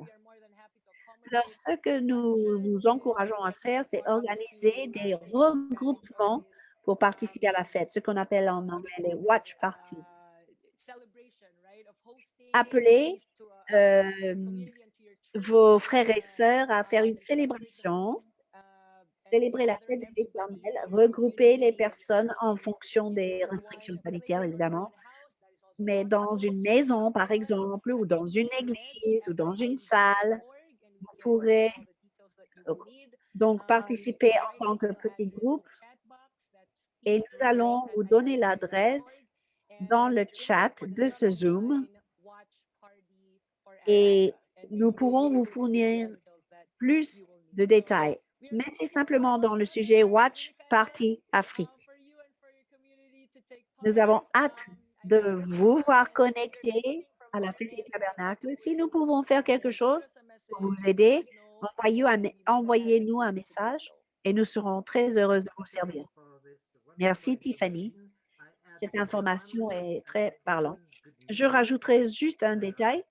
Alors, ce que nous vous encourageons à faire, c'est organiser des regroupements pour participer à la fête, ce qu'on appelle en anglais les watch parties. Appelez vos frères et sœurs à faire une célébration, célébrer la fête de l'Éternel, regrouper les personnes en fonction des restrictions sanitaires, évidemment, mais dans une maison, par exemple, ou dans une église, ou dans une salle, vous pourrez donc participer en tant que petit groupe et nous allons vous donner l'adresse dans le chat de ce Zoom et nous pourrons vous fournir plus de détails. Mettez simplement dans le sujet Watch Party Afrique. Nous avons hâte de vous voir connecter à la fête des tabernacles. Si nous pouvons faire quelque chose pour vous aider, envoyez-nous un message et nous serons très heureux de vous servir. Merci, Tiffany. Cette information est très parlante. Je rajouterai juste un détail.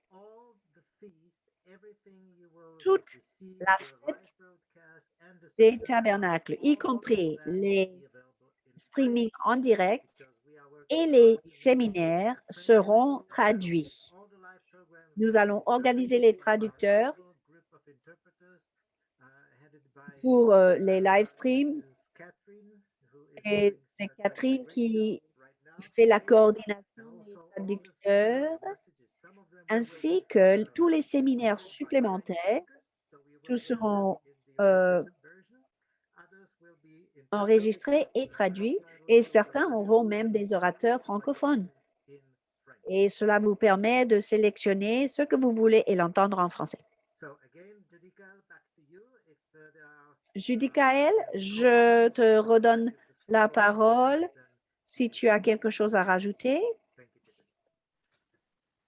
Toute la fête des tabernacles, y compris les streamings en direct et les séminaires, seront traduits. Nous allons organiser les traducteurs pour les live streams et c'est Catherine qui fait la coordination des traducteurs ainsi que tous les séminaires supplémentaires. Tous seront enregistrés et traduits et certains auront même des orateurs francophones. Et cela vous permet de sélectionner ce que vous voulez et l'entendre en français. Judicaël, je te redonne la parole si tu as quelque chose à rajouter.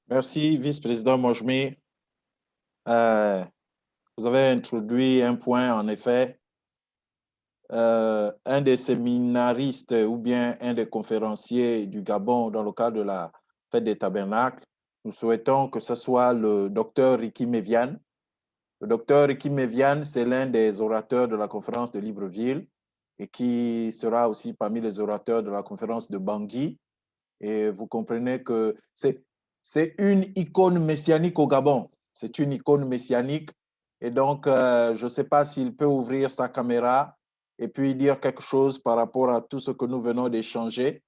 Merci, vice-président Mojmi. Vous avez introduit un point, en effet. Un des séminaristes ou bien un des conférenciers du Gabon dans le cadre de la fête des tabernacles, nous souhaitons que ce soit le docteur Ricky Méviane. Le docteur Ricky Méviane, c'est l'un des orateurs de la conférence de Libreville et qui sera aussi parmi les orateurs de la conférence de Bangui. Et vous comprenez que c'est une icône messianique au Gabon. C'est une icône messianique. Et donc, je ne sais pas s'il peut ouvrir sa caméra et puis dire quelque chose par rapport à tout ce que nous venons d'échanger.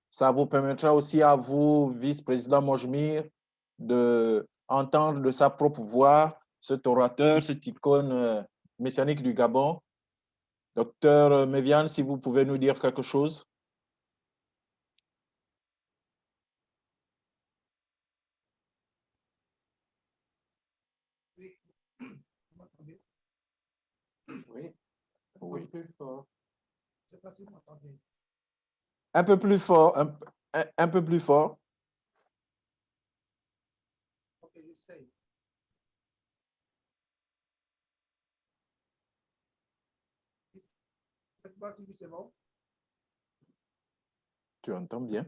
Ça vous permettra aussi à vous, vice-président Mojmir, d'entendre de sa propre voix cet orateur, cette icône messianique du Gabon. Docteur Méviane, si vous pouvez nous dire quelque chose. Oui. Oui. Plus fort. Je ne sais pas si vous m'entendez. Un peu plus fort, un peu plus fort. Ok, j'essaye. Cette partie, c'est bon? Tu entends bien?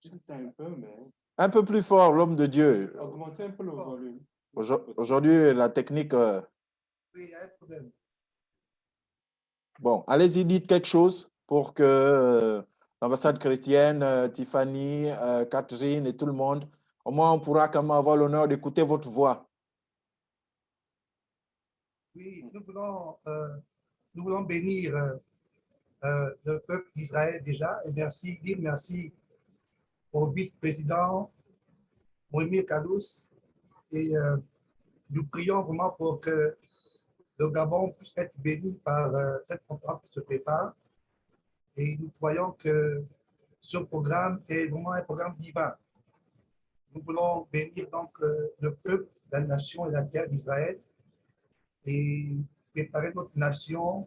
Juste un peu, mais Un peu plus fort, l'homme de Dieu. augmentez un peu le volume. Aujourd'hui, la technique... Oui, il y a un problème. Bon, allez-y, dites quelque chose pour que l'ambassade chrétienne, Tiffany, Catherine et tout le monde, au moins on pourra quand même avoir l'honneur d'écouter votre voix. Oui, nous voulons bénir le peuple d'Israël déjà et dire merci au vice-président Moïmir Kalous et nous prions vraiment pour que le Gabon puisse être béni par cette conférence qui se prépare et nous croyons que ce programme est vraiment un programme divin. Nous voulons bénir donc le peuple, la nation et la terre d'Israël et préparer notre nation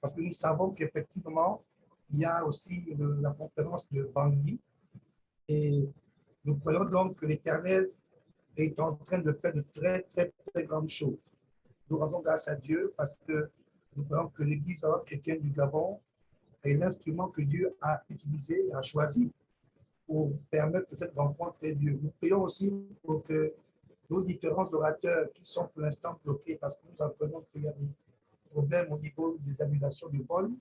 parce que nous savons qu'effectivement, il y a aussi la conférence de Bangui. Et nous croyons donc que l'Éternel est en train de faire de très, très, très grandes choses. Nous rendons grâce à Dieu parce que nous croyons que l'Église chrétienne du Gabon est l'instrument que Dieu a utilisé, a choisi pour permettre que cette rencontre ait lieu. Nous prions aussi pour que nos différents orateurs qui sont pour l'instant bloqués parce que nous apprenons qu'il y a des problèmes au niveau des annulations de vol,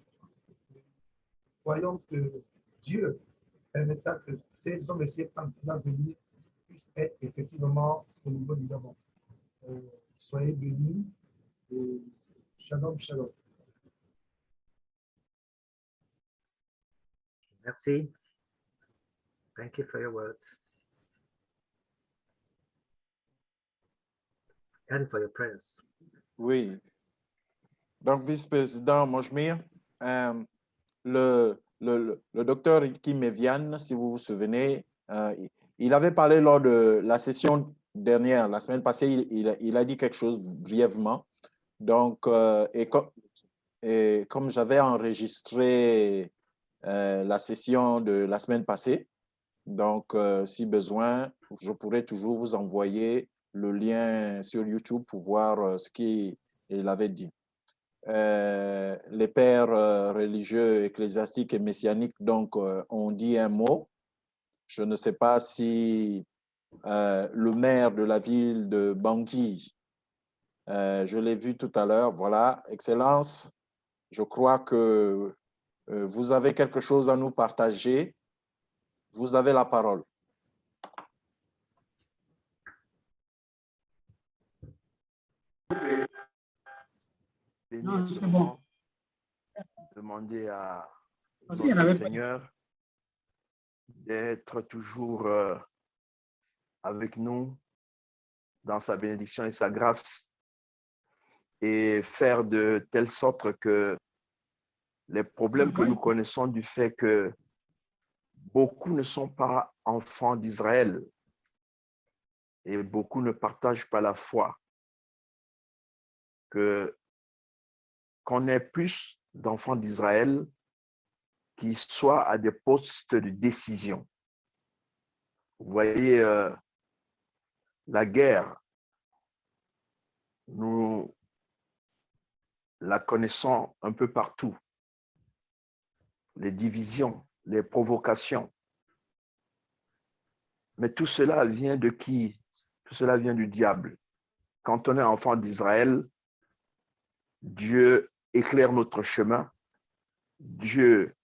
croyons que Dieu permettra que ces hommes et ces femmes qui vont venir puissent être effectivement au niveau du Gabon. Soyez bénis et shalom, shalom. Merci. Thank you for your words and for your prayers. Oui. Donc, vice-président Mojmir, le docteur Kim Evian, si vous vous souvenez, il avait parlé lors de la session dernière, la semaine passée, il a dit quelque chose brièvement. Donc, et comme j'avais enregistré la session de la semaine passée, donc, si besoin, je pourrais toujours vous envoyer le lien sur YouTube pour voir ce qu'il avait dit. Les pères religieux, ecclésiastiques et messianiques donc, ont dit un mot. Je ne sais pas si le maire de la ville de Bangui, je l'ai vu tout à l'heure, voilà, Excellence, je crois que vous avez quelque chose à nous partager. Vous avez la parole. Bénir ce moment, demander à notre Seigneur d'être toujours avec nous dans sa bénédiction et sa grâce et faire de telle sorte que les problèmes que nous connaissons du fait que beaucoup ne sont pas enfants d'Israël et beaucoup ne partagent pas la foi, qu'on ait plus d'enfants d'Israël qui soient à des postes de décision. Vous voyez, la guerre, nous la connaissons un peu partout. Les divisions, les provocations. Mais tout cela vient de qui? Tout cela vient du diable. Quand on est enfant d'Israël, Dieu éclaire notre chemin. Dieu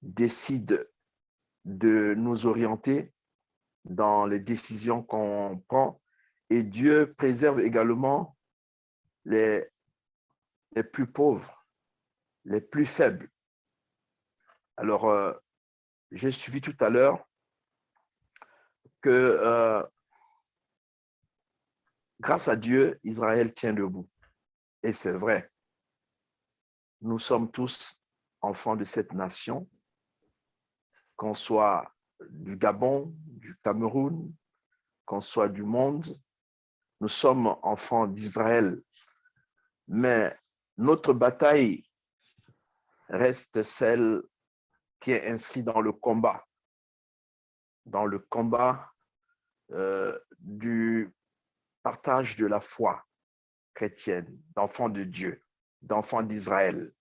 décide de nous orienter dans les décisions qu'on prend. Et Dieu préserve également les plus pauvres, les plus faibles. Alors, j'ai suivi tout à l'heure que grâce à Dieu, Israël tient debout. Et c'est vrai. Nous sommes tous enfants de cette nation, qu'on soit du Gabon, du Cameroun, qu'on soit du monde. Nous sommes enfants d'Israël. Mais notre bataille reste celle qui est inscrite dans le combat du partage de la foi chrétienne, d'enfants de Dieu, d'enfants d'Israël.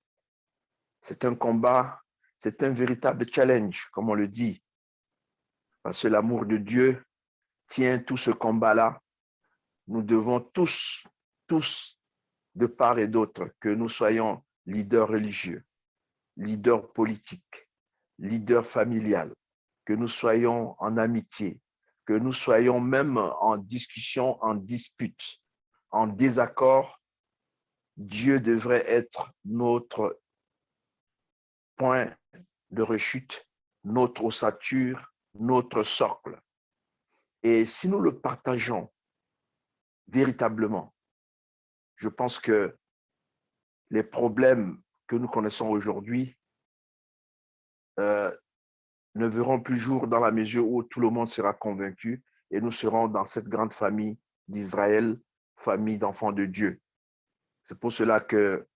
C'est un combat, c'est un véritable challenge, comme on le dit, parce que l'amour de Dieu tient tout ce combat-là. Nous devons tous, de part et d'autre, que nous soyons leaders religieux, leaders politiques, leaders familiales, que nous soyons en amitié, que nous soyons même en discussion, en dispute, en désaccord. Dieu devrait être notre point de rechute, notre ossature, notre socle. Et si nous le partageons véritablement, je pense que les problèmes que nous connaissons aujourd'hui ne verront plus jour dans la mesure où tout le monde sera convaincu et nous serons dans cette grande famille d'Israël, famille d'enfants de Dieu. C'est pour cela que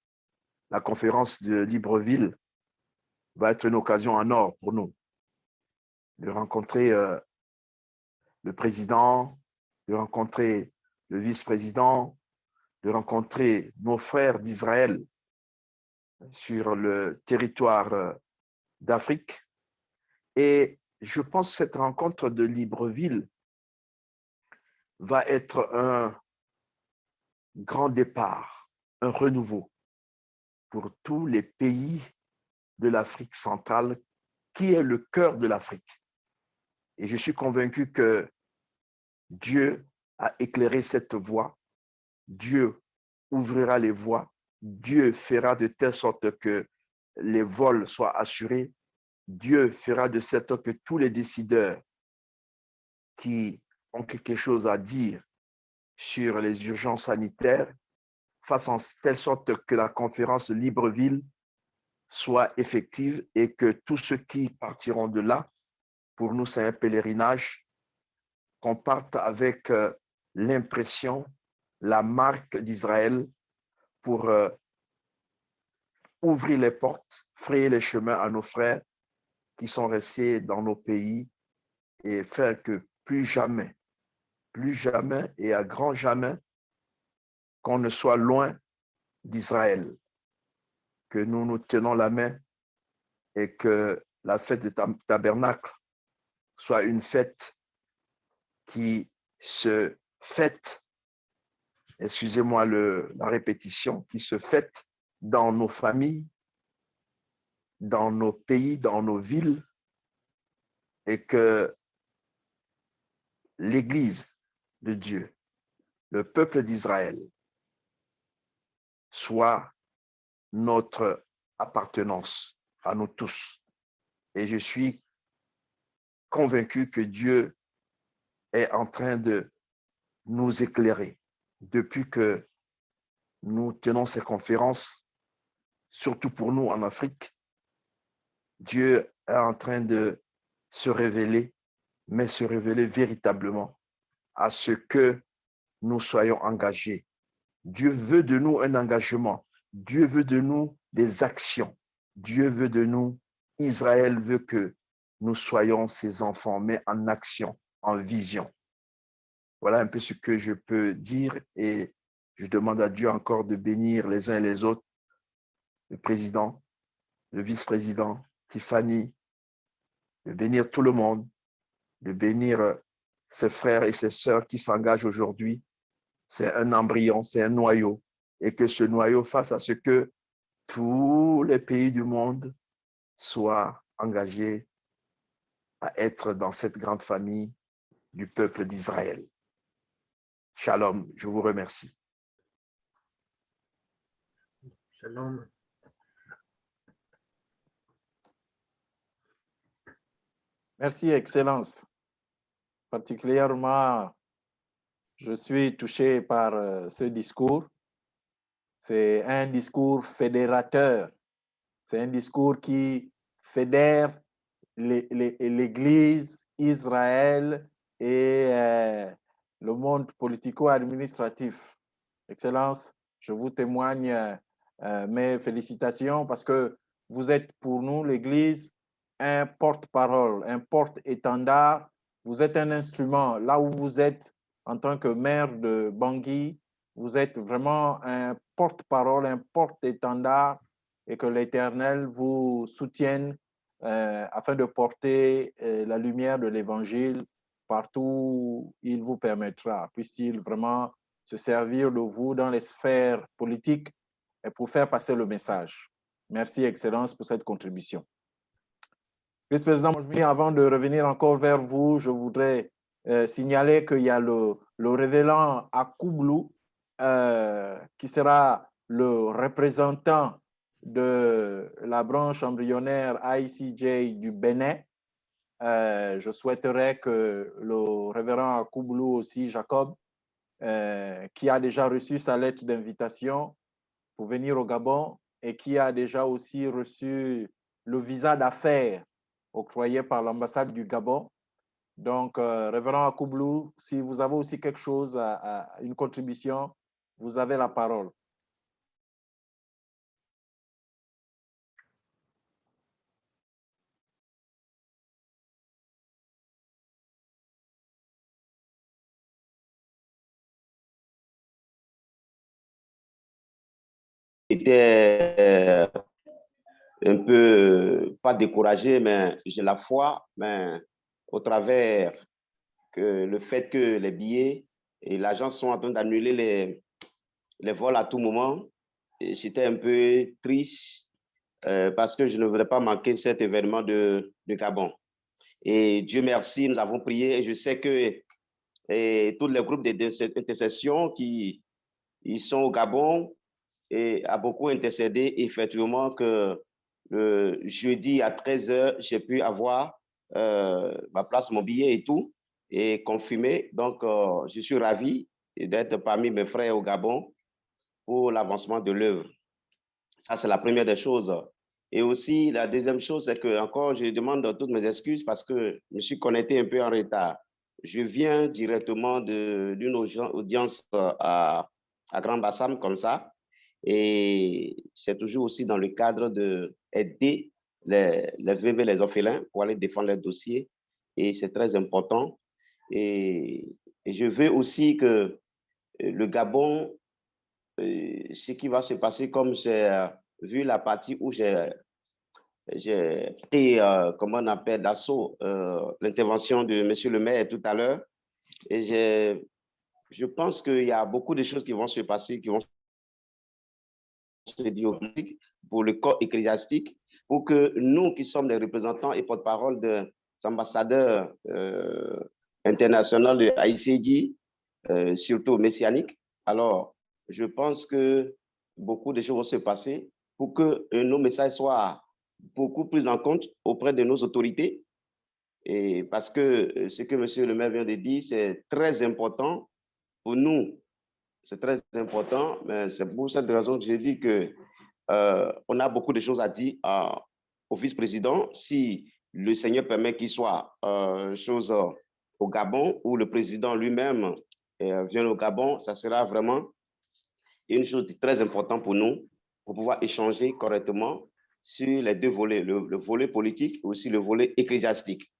la conférence de Libreville va être une occasion en or pour nous de rencontrer le président, de rencontrer le vice-président, de rencontrer nos frères d'Israël sur le territoire d'Afrique. Et je pense que cette rencontre de Libreville va être un grand départ, un renouveau pour tous les pays de l'Afrique centrale, qui est le cœur de l'Afrique. Et je suis convaincu que Dieu a éclairé cette voie, Dieu ouvrira les voies, Dieu fera de telle sorte que les vols soient assurés, Dieu fera de cette sorte que tous les décideurs qui ont quelque chose à dire sur les urgences sanitaires fassent en telle sorte que la conférence Libreville soit effective et que tous ceux qui partiront de là, pour nous c'est un pèlerinage, qu'on parte avec l'impression, la marque d'Israël pour ouvrir les portes, frayer les chemins à nos frères qui sont restés dans nos pays et faire que plus jamais et à grand jamais, qu'on ne soit loin d'Israël, que nous nous tenons la main et que la fête du tabernacle soit une fête qui se fête, excusez-moi la répétition, qui se fête dans nos familles, dans nos pays, dans nos villes, et que l'Église de Dieu, le peuple d'Israël, soit notre appartenance à nous tous. Et je suis convaincu que Dieu est en train de nous éclairer depuis que nous tenons ces conférences, surtout pour nous en Afrique. Dieu est en train de se révéler, mais se révéler véritablement à ce que nous soyons engagés. Dieu veut de nous un engagement. Dieu veut de nous des actions. Dieu veut de nous, Israël veut que nous soyons ses enfants, mais en action, en vision. Voilà un peu ce que je peux dire et je demande à Dieu encore de bénir les uns et les autres, le président, le vice-président, Tiffany, de bénir tout le monde, de bénir ses frères et ses sœurs qui s'engagent aujourd'hui. C'est un embryon, c'est un noyau, et que ce noyau fasse à ce que tous les pays du monde soient engagés à être dans cette grande famille du peuple d'Israël. Shalom, je vous remercie. Shalom. Merci, Excellence. Particulièrement, je suis touché par ce discours. C'est un discours fédérateur. C'est un discours qui fédère l'Église, Israël et le monde politico-administratif. Excellence, je vous témoigne mes félicitations parce que vous êtes pour nous, l'Église, un porte-parole, un porte-étendard. Vous êtes un instrument. Là où vous êtes en tant que maire de Bangui, vous êtes vraiment un porte-parole, un porte-étendard et que l'Éternel vous soutienne afin de porter la lumière de l'Évangile partout où il vous permettra. Puisse-t-il vraiment se servir de vous dans les sphères politiques et pour faire passer le message. Merci, Excellence, pour cette contribution. Vice-président Mojmi, avant de revenir encore vers vous, je voudrais signaler qu'il y a le révélant Akoublou qui sera le représentant de la branche embryonnaire ICJ du Bénin. Je souhaiterais que le révérend Akoublou aussi, Jacob, qui a déjà reçu sa lettre d'invitation pour venir au Gabon et qui a déjà aussi reçu le visa d'affaires octroyé par l'ambassade du Gabon. Donc, révérend Akoublou, si vous avez aussi quelque chose, une contribution, vous avez la parole. j'étais un peu, pas découragé, mais j'ai la foi, mais au travers que le fait que les billets et l'agence sont en train d'annuler les vols à tout moment, j'étais un peu triste parce que je ne voudrais pas manquer cet événement de Gabon. Et Dieu merci, nous avons prié et je sais que tous les groupes d'intercession qui ils sont au Gabon et a beaucoup intercédé, effectivement, que le jeudi à 13h, j'ai pu avoir ma place, mon billet et tout, et confirmé. Donc, je suis ravi d'être parmi mes frères au Gabon pour l'avancement de l'œuvre. Ça, c'est la première des choses. Et aussi, la deuxième chose, c'est que encore, je demande toutes mes excuses parce que je me suis connecté un peu en retard. Je viens directement d'une audience à Grand Bassam, comme ça. Et c'est toujours aussi dans le cadre d'aider les veuves et les orphelins pour aller défendre leurs dossiers. Et c'est très important. Et je veux aussi que le Gabon, ce qui va se passer, comme j'ai vu la partie où j'ai pris, comment on appelle, d'assaut, l'intervention de M. le maire tout à l'heure. Et je pense qu'il y a beaucoup de choses qui vont se passer, qui vont se dire pour le corps ecclésiastique, pour que nous qui sommes les représentants et porte-parole des ambassadeurs internationaux de ICJ, surtout messianiques, alors je pense que beaucoup de choses vont se passer pour que nos messages soient beaucoup pris en compte auprès de nos autorités. Et parce que ce que M. le maire vient de dire, c'est très important pour nous. C'est très important, mais c'est pour cette raison que j'ai dit que on a beaucoup de choses à dire au vice-président. Si le Seigneur permet qu'il soit chose au Gabon, ou le président lui-même vient au Gabon, ça sera vraiment une chose très importante pour nous, pour pouvoir échanger correctement sur les deux volets, le volet politique et aussi le volet ecclésiastique.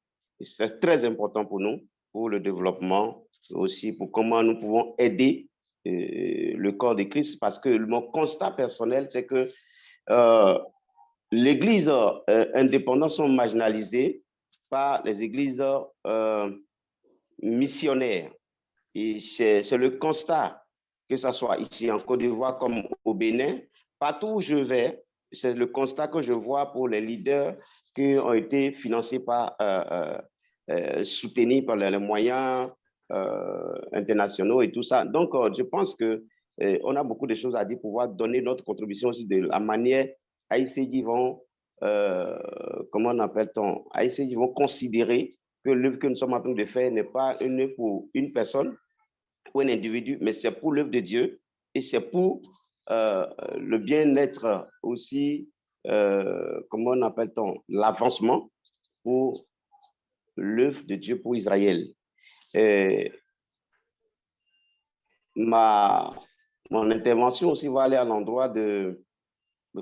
C'est très important pour nous, pour le développement, aussi pour comment nous pouvons aider le corps de Christ, parce que mon constat personnel, c'est que l'Église indépendante sont marginalisées par les églises missionnaires. Et c'est le constat, que ce soit ici en Côte d'Ivoire comme au Bénin, partout où je vais, c'est le constat que je vois pour les leaders qui ont été financés par, soutenus par les moyens internationaux et tout ça. Donc, je pense que on a beaucoup de choses à dire pour pouvoir donner notre contribution aussi de la manière ICJ vont, comment on appelle-t-on, ICJ vont considérer que l'œuvre que nous sommes en train de faire n'est pas une œuvre pour une personne ou un individu, mais c'est pour l'œuvre de Dieu et c'est pour le bien-être aussi, comment on appelle-t-on, l'avancement pour l'œuvre de Dieu pour Israël. Mon intervention aussi va aller à l'endroit de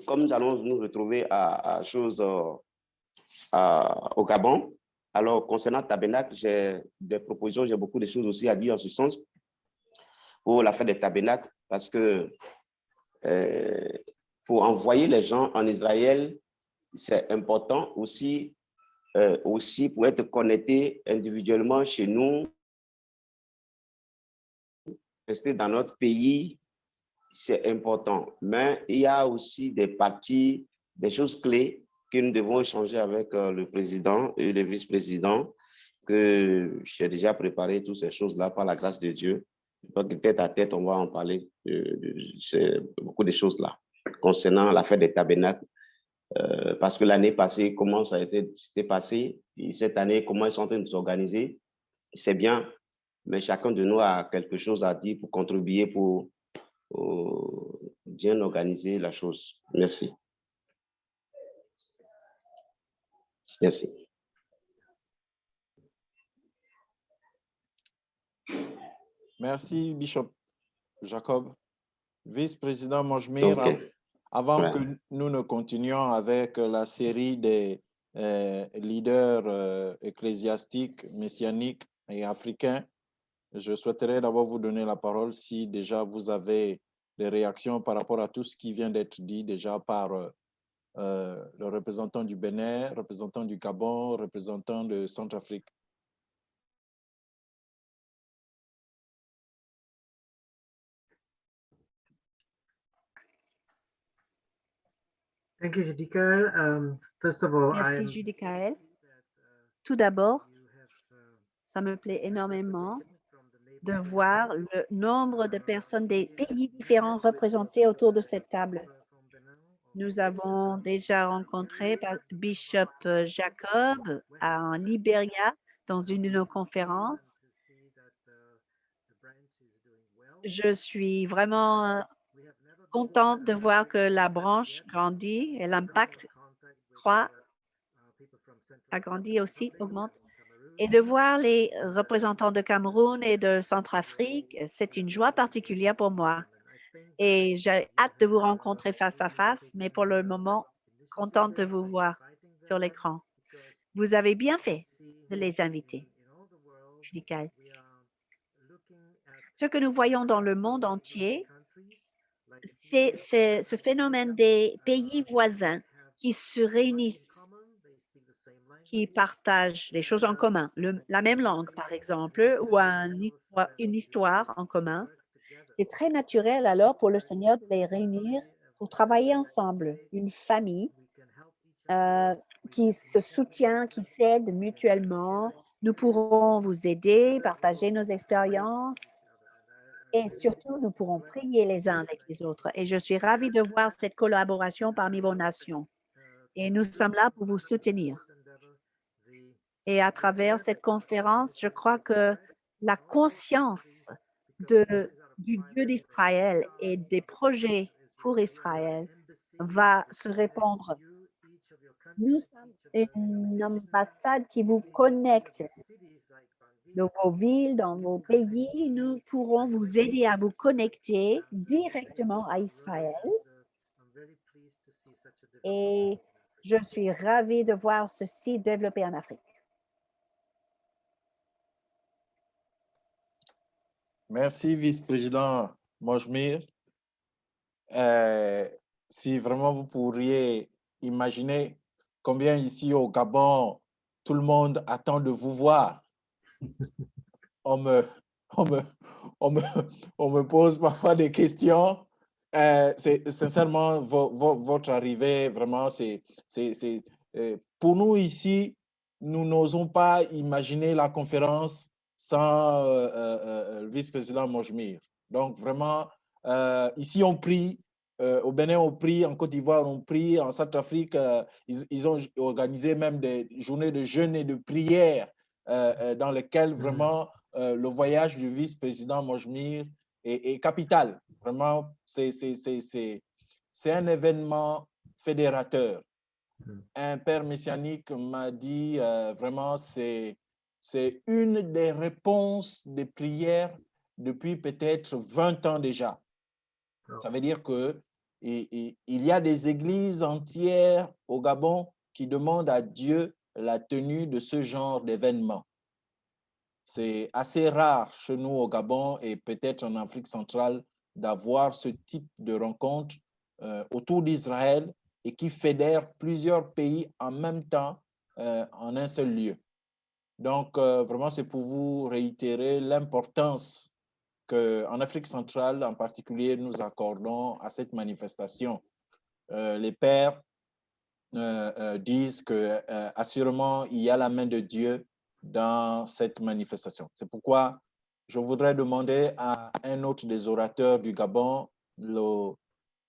comme nous allons nous retrouver à chose au Gabon. Alors, concernant Tabernacle, j'ai des propositions, j'ai beaucoup de choses aussi à dire en ce sens pour la fête des Tabernacles, parce que pour envoyer les gens en Israël, c'est important aussi, aussi pour être connecté individuellement chez nous, rester dans notre pays, c'est important. Mais il y a aussi des parties, des choses clés que nous devons échanger avec le président et le vice-président, que j'ai déjà préparé toutes ces choses-là par la grâce de Dieu. Donc, tête à tête, on va en parler de beaucoup de choses là concernant la fête des Tabernacles. Parce que l'année passée, comment ça a été passé, et cette année, comment ils sont en train de s'organiser, c'est bien, mais chacun de nous a quelque chose à dire pour contribuer pour bien organiser la chose. Merci. Merci. Merci, Bishop Jacob. Vice-président Mojmir, okay. Avant que nous ne continuions avec la série des leaders ecclésiastiques, messianiques et africains, je souhaiterais d'abord vous donner la parole si déjà vous avez des réactions par rapport à tout ce qui vient d'être dit déjà par le représentant du Bénin, représentant du Gabon, représentant de Centrafrique. Thank you, Judika. First of all, Merci, Judicaël. Tout d'abord, ça me plaît énormément de voir le nombre de personnes des pays différents représentées autour de cette table. Nous avons déjà rencontré Bishop Jacob en Libéria dans une de nos conférences. Je suis vraiment contente de voir que la branche grandit et l'impact croît, agrandit aussi, augmente. Et de voir les représentants de Cameroun et de Centrafrique, c'est une joie particulière pour moi. Et j'ai hâte de vous rencontrer face à face, mais pour le moment, contente de vous voir sur l'écran. Vous avez bien fait de les inviter. Judicaël. Ce que nous voyons dans le monde entier, c'est ce phénomène des pays voisins qui se réunissent, qui partagent des choses en commun, la même langue, par exemple, ou une histoire en commun. C'est très naturel alors pour le Seigneur de les réunir pour travailler ensemble, une famille qui se soutient, qui s'aide mutuellement. Nous pourrons vous aider, partager nos expériences et surtout, nous pourrons prier les uns avec les autres. Et je suis ravie de voir cette collaboration parmi vos nations. Et nous sommes là pour vous soutenir. Et à travers cette conférence, je crois que la conscience du Dieu d'Israël et des projets pour Israël va se répandre. Nous sommes une ambassade qui vous connecte. Dans vos villes, dans vos pays, nous pourrons vous aider à vous connecter directement à Israël. Et je suis ravie de voir ceci développer en Afrique. Merci, vice-président Mojmir. Si vraiment vous pourriez imaginer combien ici au Gabon, tout le monde attend de vous voir. On me pose parfois des questions. Sincèrement, votre arrivée, vraiment, pour nous ici, nous n'osons pas imaginer la conférence sans le vice-président Mojmir. Donc, vraiment, ici, on prie. Au Bénin, on prie. En Côte d'Ivoire, on prie. En Centrafrique, ils ont organisé même des journées de jeûne et de prière dans lesquelles vraiment le voyage du vice-président Mojmir est capital. Vraiment, c'est un événement fédérateur. Un père messianique m'a dit vraiment, c'est une des réponses des prières depuis peut-être 20 ans déjà. Ça veut dire que il y a des églises entières au Gabon qui demandent à Dieu la tenue de ce genre d'événement. C'est assez rare chez nous au Gabon et peut-être en Afrique centrale d'avoir ce type de rencontre autour d'Israël et qui fédère plusieurs pays en même temps en un seul lieu. Donc, vraiment, c'est pour vous réitérer l'importance qu'en Afrique centrale, en particulier, nous accordons à cette manifestation. Les pères disent que assurément, il y a la main de Dieu dans cette manifestation. C'est pourquoi je voudrais demander à un autre des orateurs du Gabon, le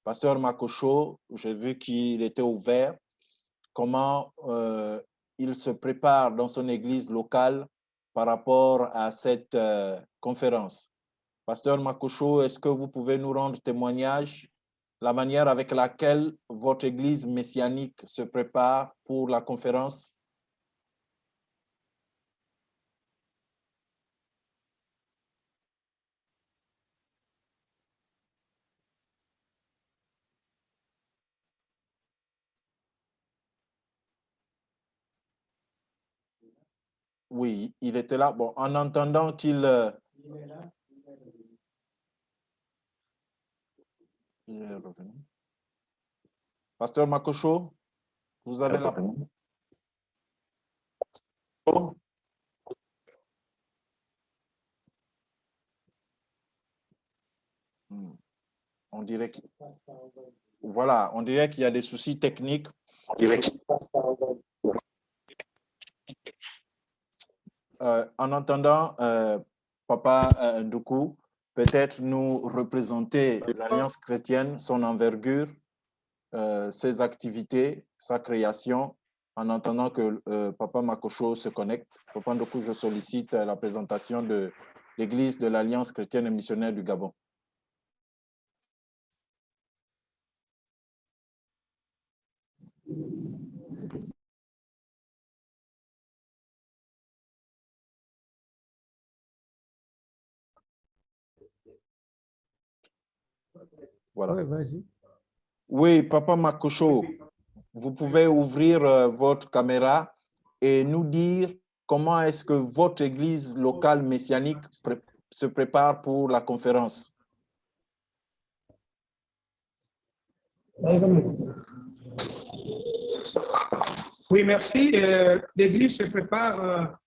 pasteur Makocho, j'ai vu qu'il était ouvert, comment il se prépare dans son église locale par rapport à cette conférence. Pasteur Makocho, est-ce que vous pouvez nous rendre témoignage la manière avec laquelle votre église messianique se prépare pour la conférence? Oui, il était là. Bon, en entendant qu'il... Il est revenu. Pasteur Makocho, vous avez la parole. On dirait qu'il voilà, on dirait qu'il y a des soucis techniques. En entendant Papa Ndoukou peut-être nous représenter l'Alliance chrétienne, son envergure, ses activités, sa création, en entendant que Papa Makocho se connecte. Papa Ndoukou, je sollicite la présentation de l'Église de l'Alliance chrétienne et missionnaire du Gabon. Voilà. Oui, vas-y. Oui, Papa Makocho, vous pouvez ouvrir votre caméra et nous dire comment est-ce que votre église locale messianique se prépare pour la conférence. Oui, merci. L'église se prépare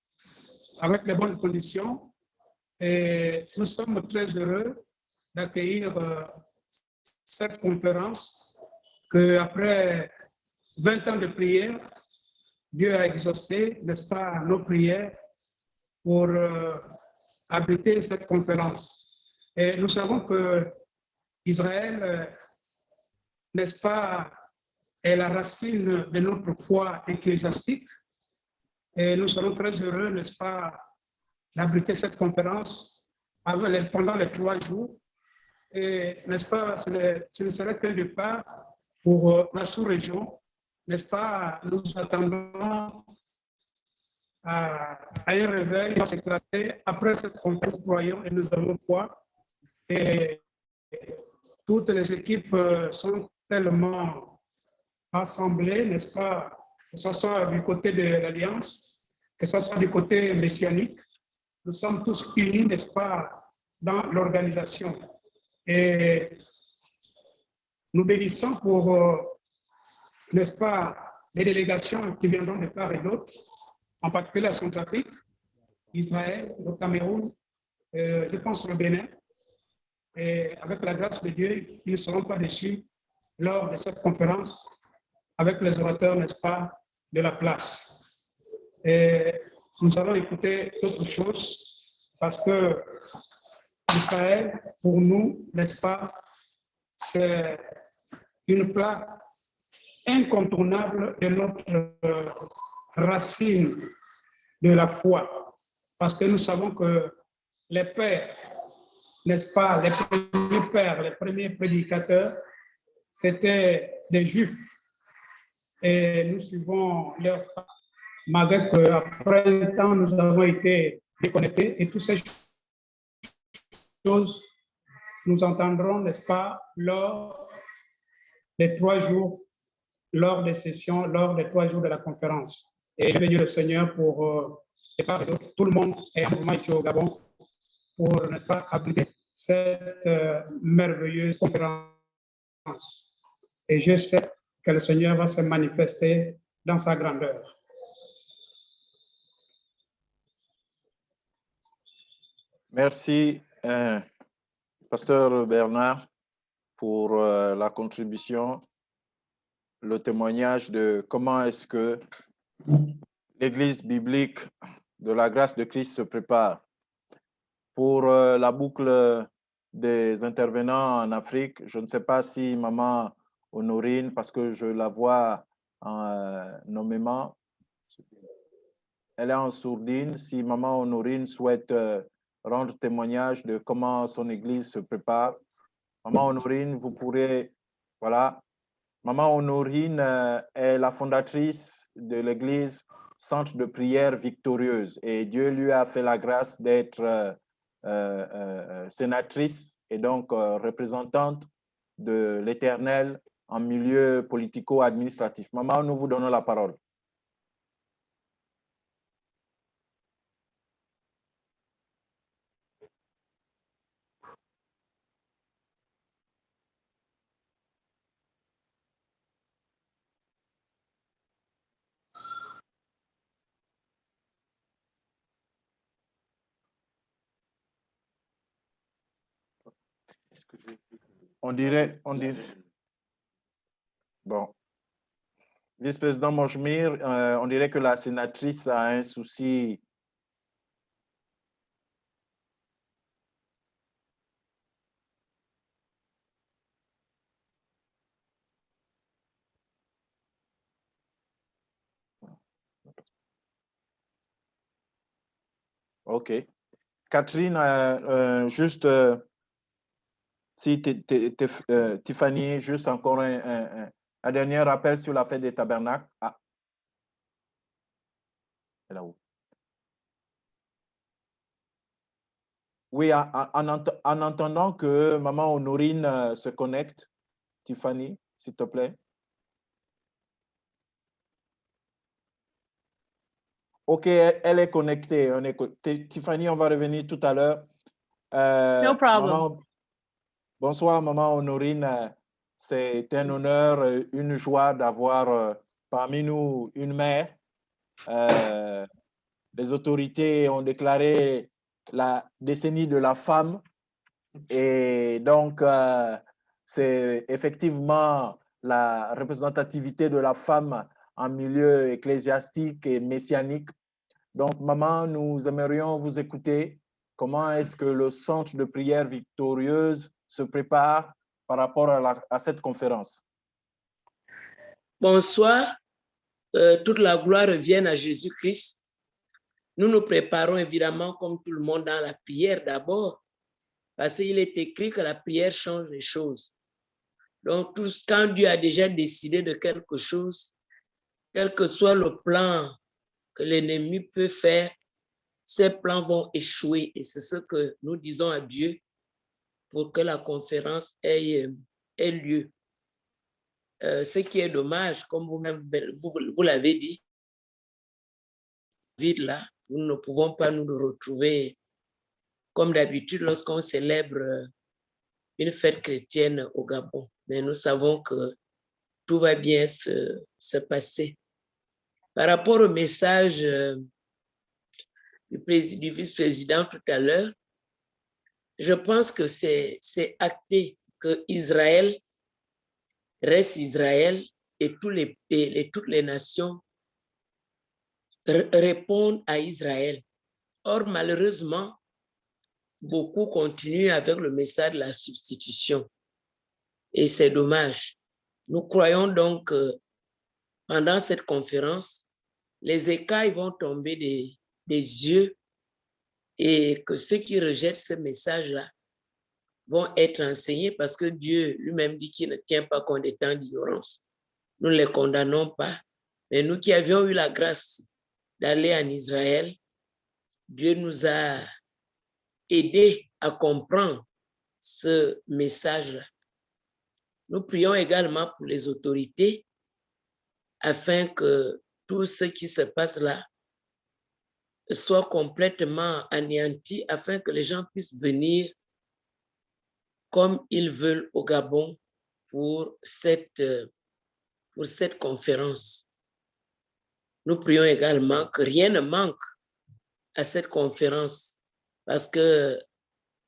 avec les bonnes conditions et nous sommes très heureux d'accueillir cette conférence que après 20 ans de prière, Dieu a exaucé, n'est-ce pas, nos prières pour abriter cette conférence. Et nous savons que Israël, n'est-ce pas, est la racine de notre foi ecclésiastique. Et nous serons très heureux, n'est-ce pas, d'abriter cette conférence pendant les 3 jours. Et, n'est-ce pas, ce ne serait qu'un départ pour la sous-région. N'est-ce pas, nous attendons à un réveil qui va s'éclater après cette conférence, croyons et nous avons foi. Et toutes les équipes sont tellement assemblées, n'est-ce pas, que ce soit du côté de l'Alliance, que ce soit du côté messianique. Nous sommes tous unis, n'est-ce pas, dans l'organisation. Et nous bénissons pour, n'est-ce pas, les délégations qui viendront de part et d'autre, en particulier la Centrafrique, Israël, le Cameroun, je pense au Bénin. Et avec la grâce de Dieu, ils ne seront pas déçus lors de cette conférence avec les orateurs, n'est-ce pas, de la place. Et nous allons écouter d'autres choses parce que Israël, pour nous, n'est-ce pas, c'est une plaque incontournable de notre racine de la foi. Parce que nous savons que les pères, n'est-ce pas, les premiers pères, les premiers prédicateurs, c'était des Juifs. Et nous suivons leur pas, malgré qu'après un temps, nous avons été déconnectés et toutes ces choses, nous entendrons, n'est-ce pas, lors des 3 jours, lors des sessions, lors des 3 jours de la conférence. Et je bénis le Seigneur pour tout le monde est en mouvement ici au Gabon pour, n'est-ce pas, appliquer cette merveilleuse conférence. Et je sais que le Seigneur va se manifester dans sa grandeur. Merci, Pasteur Bernard, pour la contribution, le témoignage de comment est-ce que l'Église biblique de la grâce de Christ se prépare. Pour la boucle des intervenants en Afrique, je ne sais pas si Maman Honorine, parce que je la vois nommément, elle est en sourdine. Si Maman Honorine souhaite rendre témoignage de comment son Église se prépare, Maman Honorine, vous pourrez, voilà. Maman Honorine est la fondatrice de l'Église Centre de prière victorieuse et Dieu lui a fait la grâce d'être sénatrice et donc représentante de l'Éternel en milieu politico-administratif. Maman, nous vous donnons la parole. On dirait. Bon. Vice-président Mojmir, on dirait que la sénatrice a un souci. OK. Catherine, juste, si Tiffany, juste encore un dernier rappel sur la fête des tabernacles. Ah. Elle est là-haut. Oui, en entendant que Maman Honorine se connecte, Tiffany, s'il te plaît. OK, elle est connectée. Tiffany, on va revenir tout à l'heure. No problem. Bonsoir, Maman Honorine. C'est un honneur, une joie d'avoir parmi nous une mère. Les autorités ont déclaré la décennie de la femme. Et donc, c'est effectivement la représentativité de la femme en milieu ecclésiastique et messianique. Donc, maman, nous aimerions vous écouter. Comment est-ce que le centre de prière victorieuse se prépare par rapport à cette conférence? Bonsoir, toute la gloire revienne à Jésus-Christ. Nous nous préparons évidemment comme tout le monde dans la prière d'abord, parce qu'il est écrit que la prière change les choses. Donc, quand Dieu a déjà décidé de quelque chose, quel que soit le plan que l'ennemi peut faire, ces plans vont échouer. Et c'est ce que nous disons à Dieu pour que la conférence ait lieu. Ce qui est dommage, comme vous-même vous l'avez dit, vide là, nous ne pouvons pas nous retrouver comme d'habitude lorsqu'on célèbre une fête chrétienne au Gabon. Mais nous savons que tout va bien se passer. Par rapport au message du vice-président tout à l'heure, je pense que c'est acté que Israël reste Israël et toutes les nations répondent à Israël. Or, malheureusement, beaucoup continuent avec le message de la substitution. Et c'est dommage. Nous croyons donc que pendant cette conférence, les écailles vont tomber des yeux et que ceux qui rejettent ce message-là vont être enseignés parce que Dieu lui-même dit qu'il ne tient pas compte des temps d'ignorance. Nous ne les condamnons pas, mais nous qui avions eu la grâce d'aller en Israël, Dieu nous a aidés à comprendre ce message-là. Nous prions également pour les autorités afin que tout ce qui se passe là soit complètement anéanti, afin que les gens puissent venir comme ils veulent au Gabon pour cette conférence. Nous prions également que rien ne manque à cette conférence parce que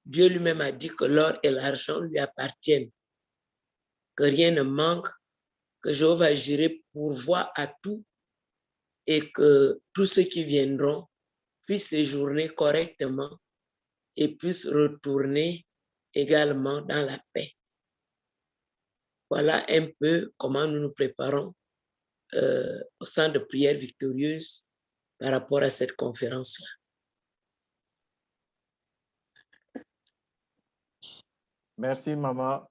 Dieu lui-même a dit que l'or et l'argent lui appartiennent. Que rien ne manque, que Jéhovah Jireh pourvoit à tout et que tous ceux qui viendront puissent séjourner correctement et puissent retourner également dans la paix. Voilà un peu comment nous nous préparons au centre de prière victorieuse par rapport à cette conférence-là. Merci, maman.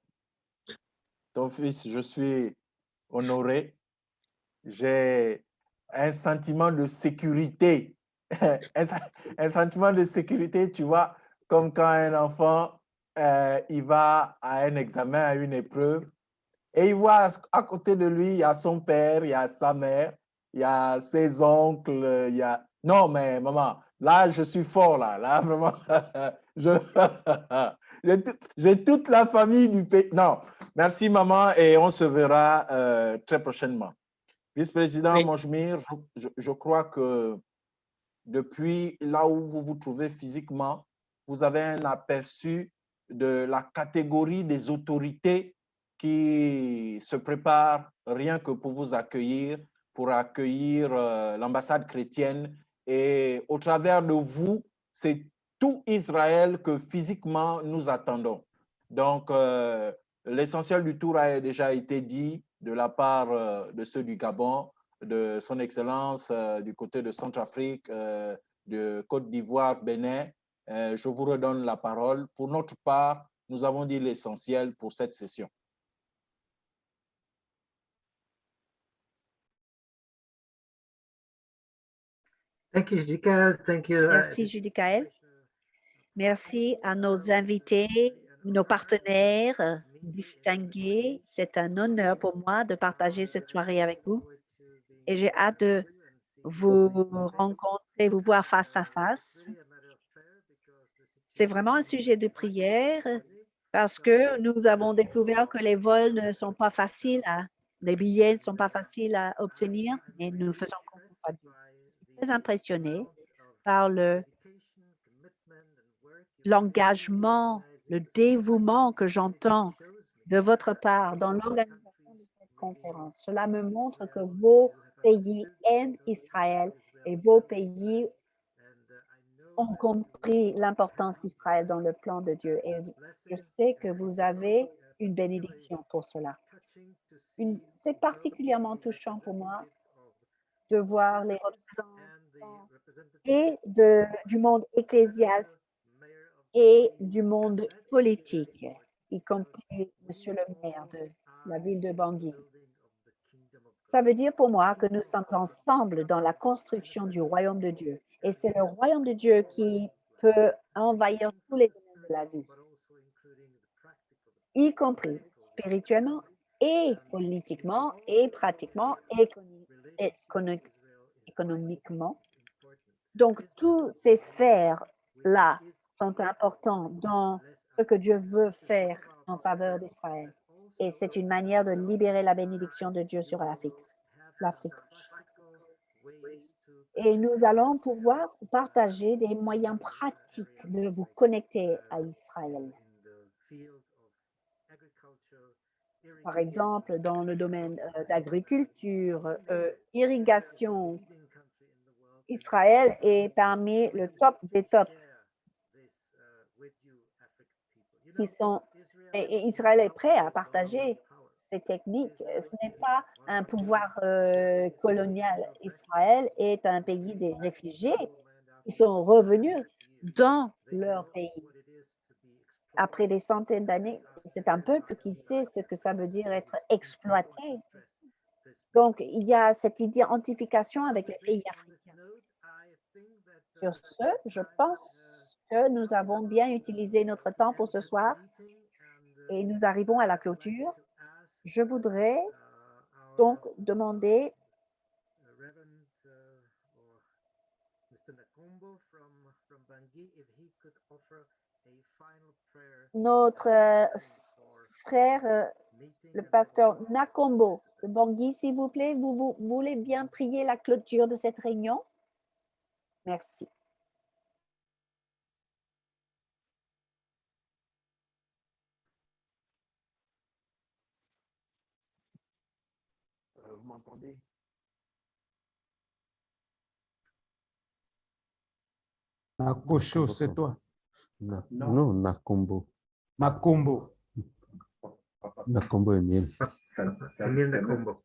Ton fils, je suis honoré. J'ai un sentiment de sécurité. un sentiment de sécurité, tu vois, comme quand un enfant, il va à un examen, à une épreuve, et il voit à côté de lui, il y a son père, il y a sa mère, il y a ses oncles, il y a... Non, mais maman, là, je suis fort, là vraiment, j'ai toute la famille du pays. Non, merci, maman, et on se verra très prochainement. Vice-président Mojmir, je crois que depuis là où vous vous trouvez physiquement, vous avez un aperçu de la catégorie des autorités qui se préparent rien que pour vous accueillir, pour accueillir l'ambassade chrétienne. Et au travers de vous, c'est tout Israël que physiquement nous attendons. Donc, l'essentiel du tour a déjà été dit de la part de ceux du Gabon, de son Excellence du côté de Centrafrique, de Côte d'Ivoire, Bénin. Je vous redonne la parole. Pour notre part, nous avons dit l'essentiel pour cette session. Thank you, Judicaël. Thank you. Merci, Judicaël. Merci à nos invités, nos partenaires distingués. C'est un honneur pour moi de partager cette soirée avec vous. Et j'ai hâte de vous rencontrer, vous voir face à face. C'est vraiment un sujet de prière parce que nous avons découvert que les vols ne sont pas faciles, les billets ne sont pas faciles à obtenir et nous faisons confiance à Dieu. Je suis très impressionnée par l'engagement, le dévouement que j'entends de votre part dans l'organisation de cette conférence. Cela me montre que vos pays aiment Israël et vos pays ont compris l'importance d'Israël dans le plan de Dieu. Et je sais que vous avez une bénédiction pour cela. C'est particulièrement touchant pour moi de voir les représentants et du monde ecclésiastique et du monde politique, y compris Monsieur le maire de la ville de Bangui. Ça veut dire pour moi que nous sommes ensemble dans la construction du royaume de Dieu. Et c'est le royaume de Dieu qui peut envahir tous les domaines de la vie, y compris spirituellement et politiquement et pratiquement et économiquement. Donc, toutes ces sphères-là sont importantes dans ce que Dieu veut faire en faveur d'Israël. Et c'est une manière de libérer la bénédiction de Dieu sur l'Afrique. Et nous allons pouvoir partager des moyens pratiques de vous connecter à Israël. Par exemple, dans le domaine d'agriculture, irrigation, Israël est parmi le top des tops. Et Israël est prêt à partager ces techniques. Ce n'est pas un pouvoir colonial. Israël est un pays des réfugiés qui sont revenus dans leur pays. Après des centaines d'années, c'est un peuple qui sait ce que ça veut dire être exploité. Donc, il y a cette identification avec les pays africains. Sur ce, je pense que nous avons bien utilisé notre temps pour ce soir et nous arrivons à la clôture. Je voudrais donc demander notre frère, le pasteur Nakombo de Bangui, s'il vous plaît, vous voulez bien prier la clôture de cette réunion? Merci. Vous m'entendez? Nakosho, c'est toi. Non, Nakombo. Makombo. Nakombo Emile. Emile Nakombo.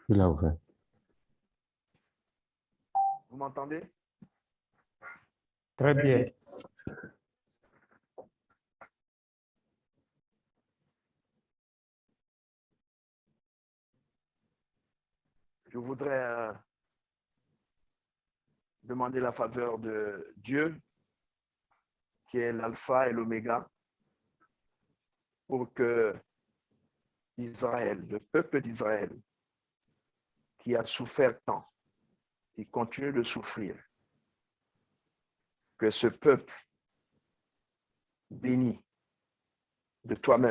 Il a ouvert. Vous m'entendez? Très bien. Je voudrais demander la faveur de Dieu, qui est l'alpha et l'oméga, pour que Israël, le peuple d'Israël, qui a souffert tant, qui continue de souffrir, que ce peuple béni de toi-même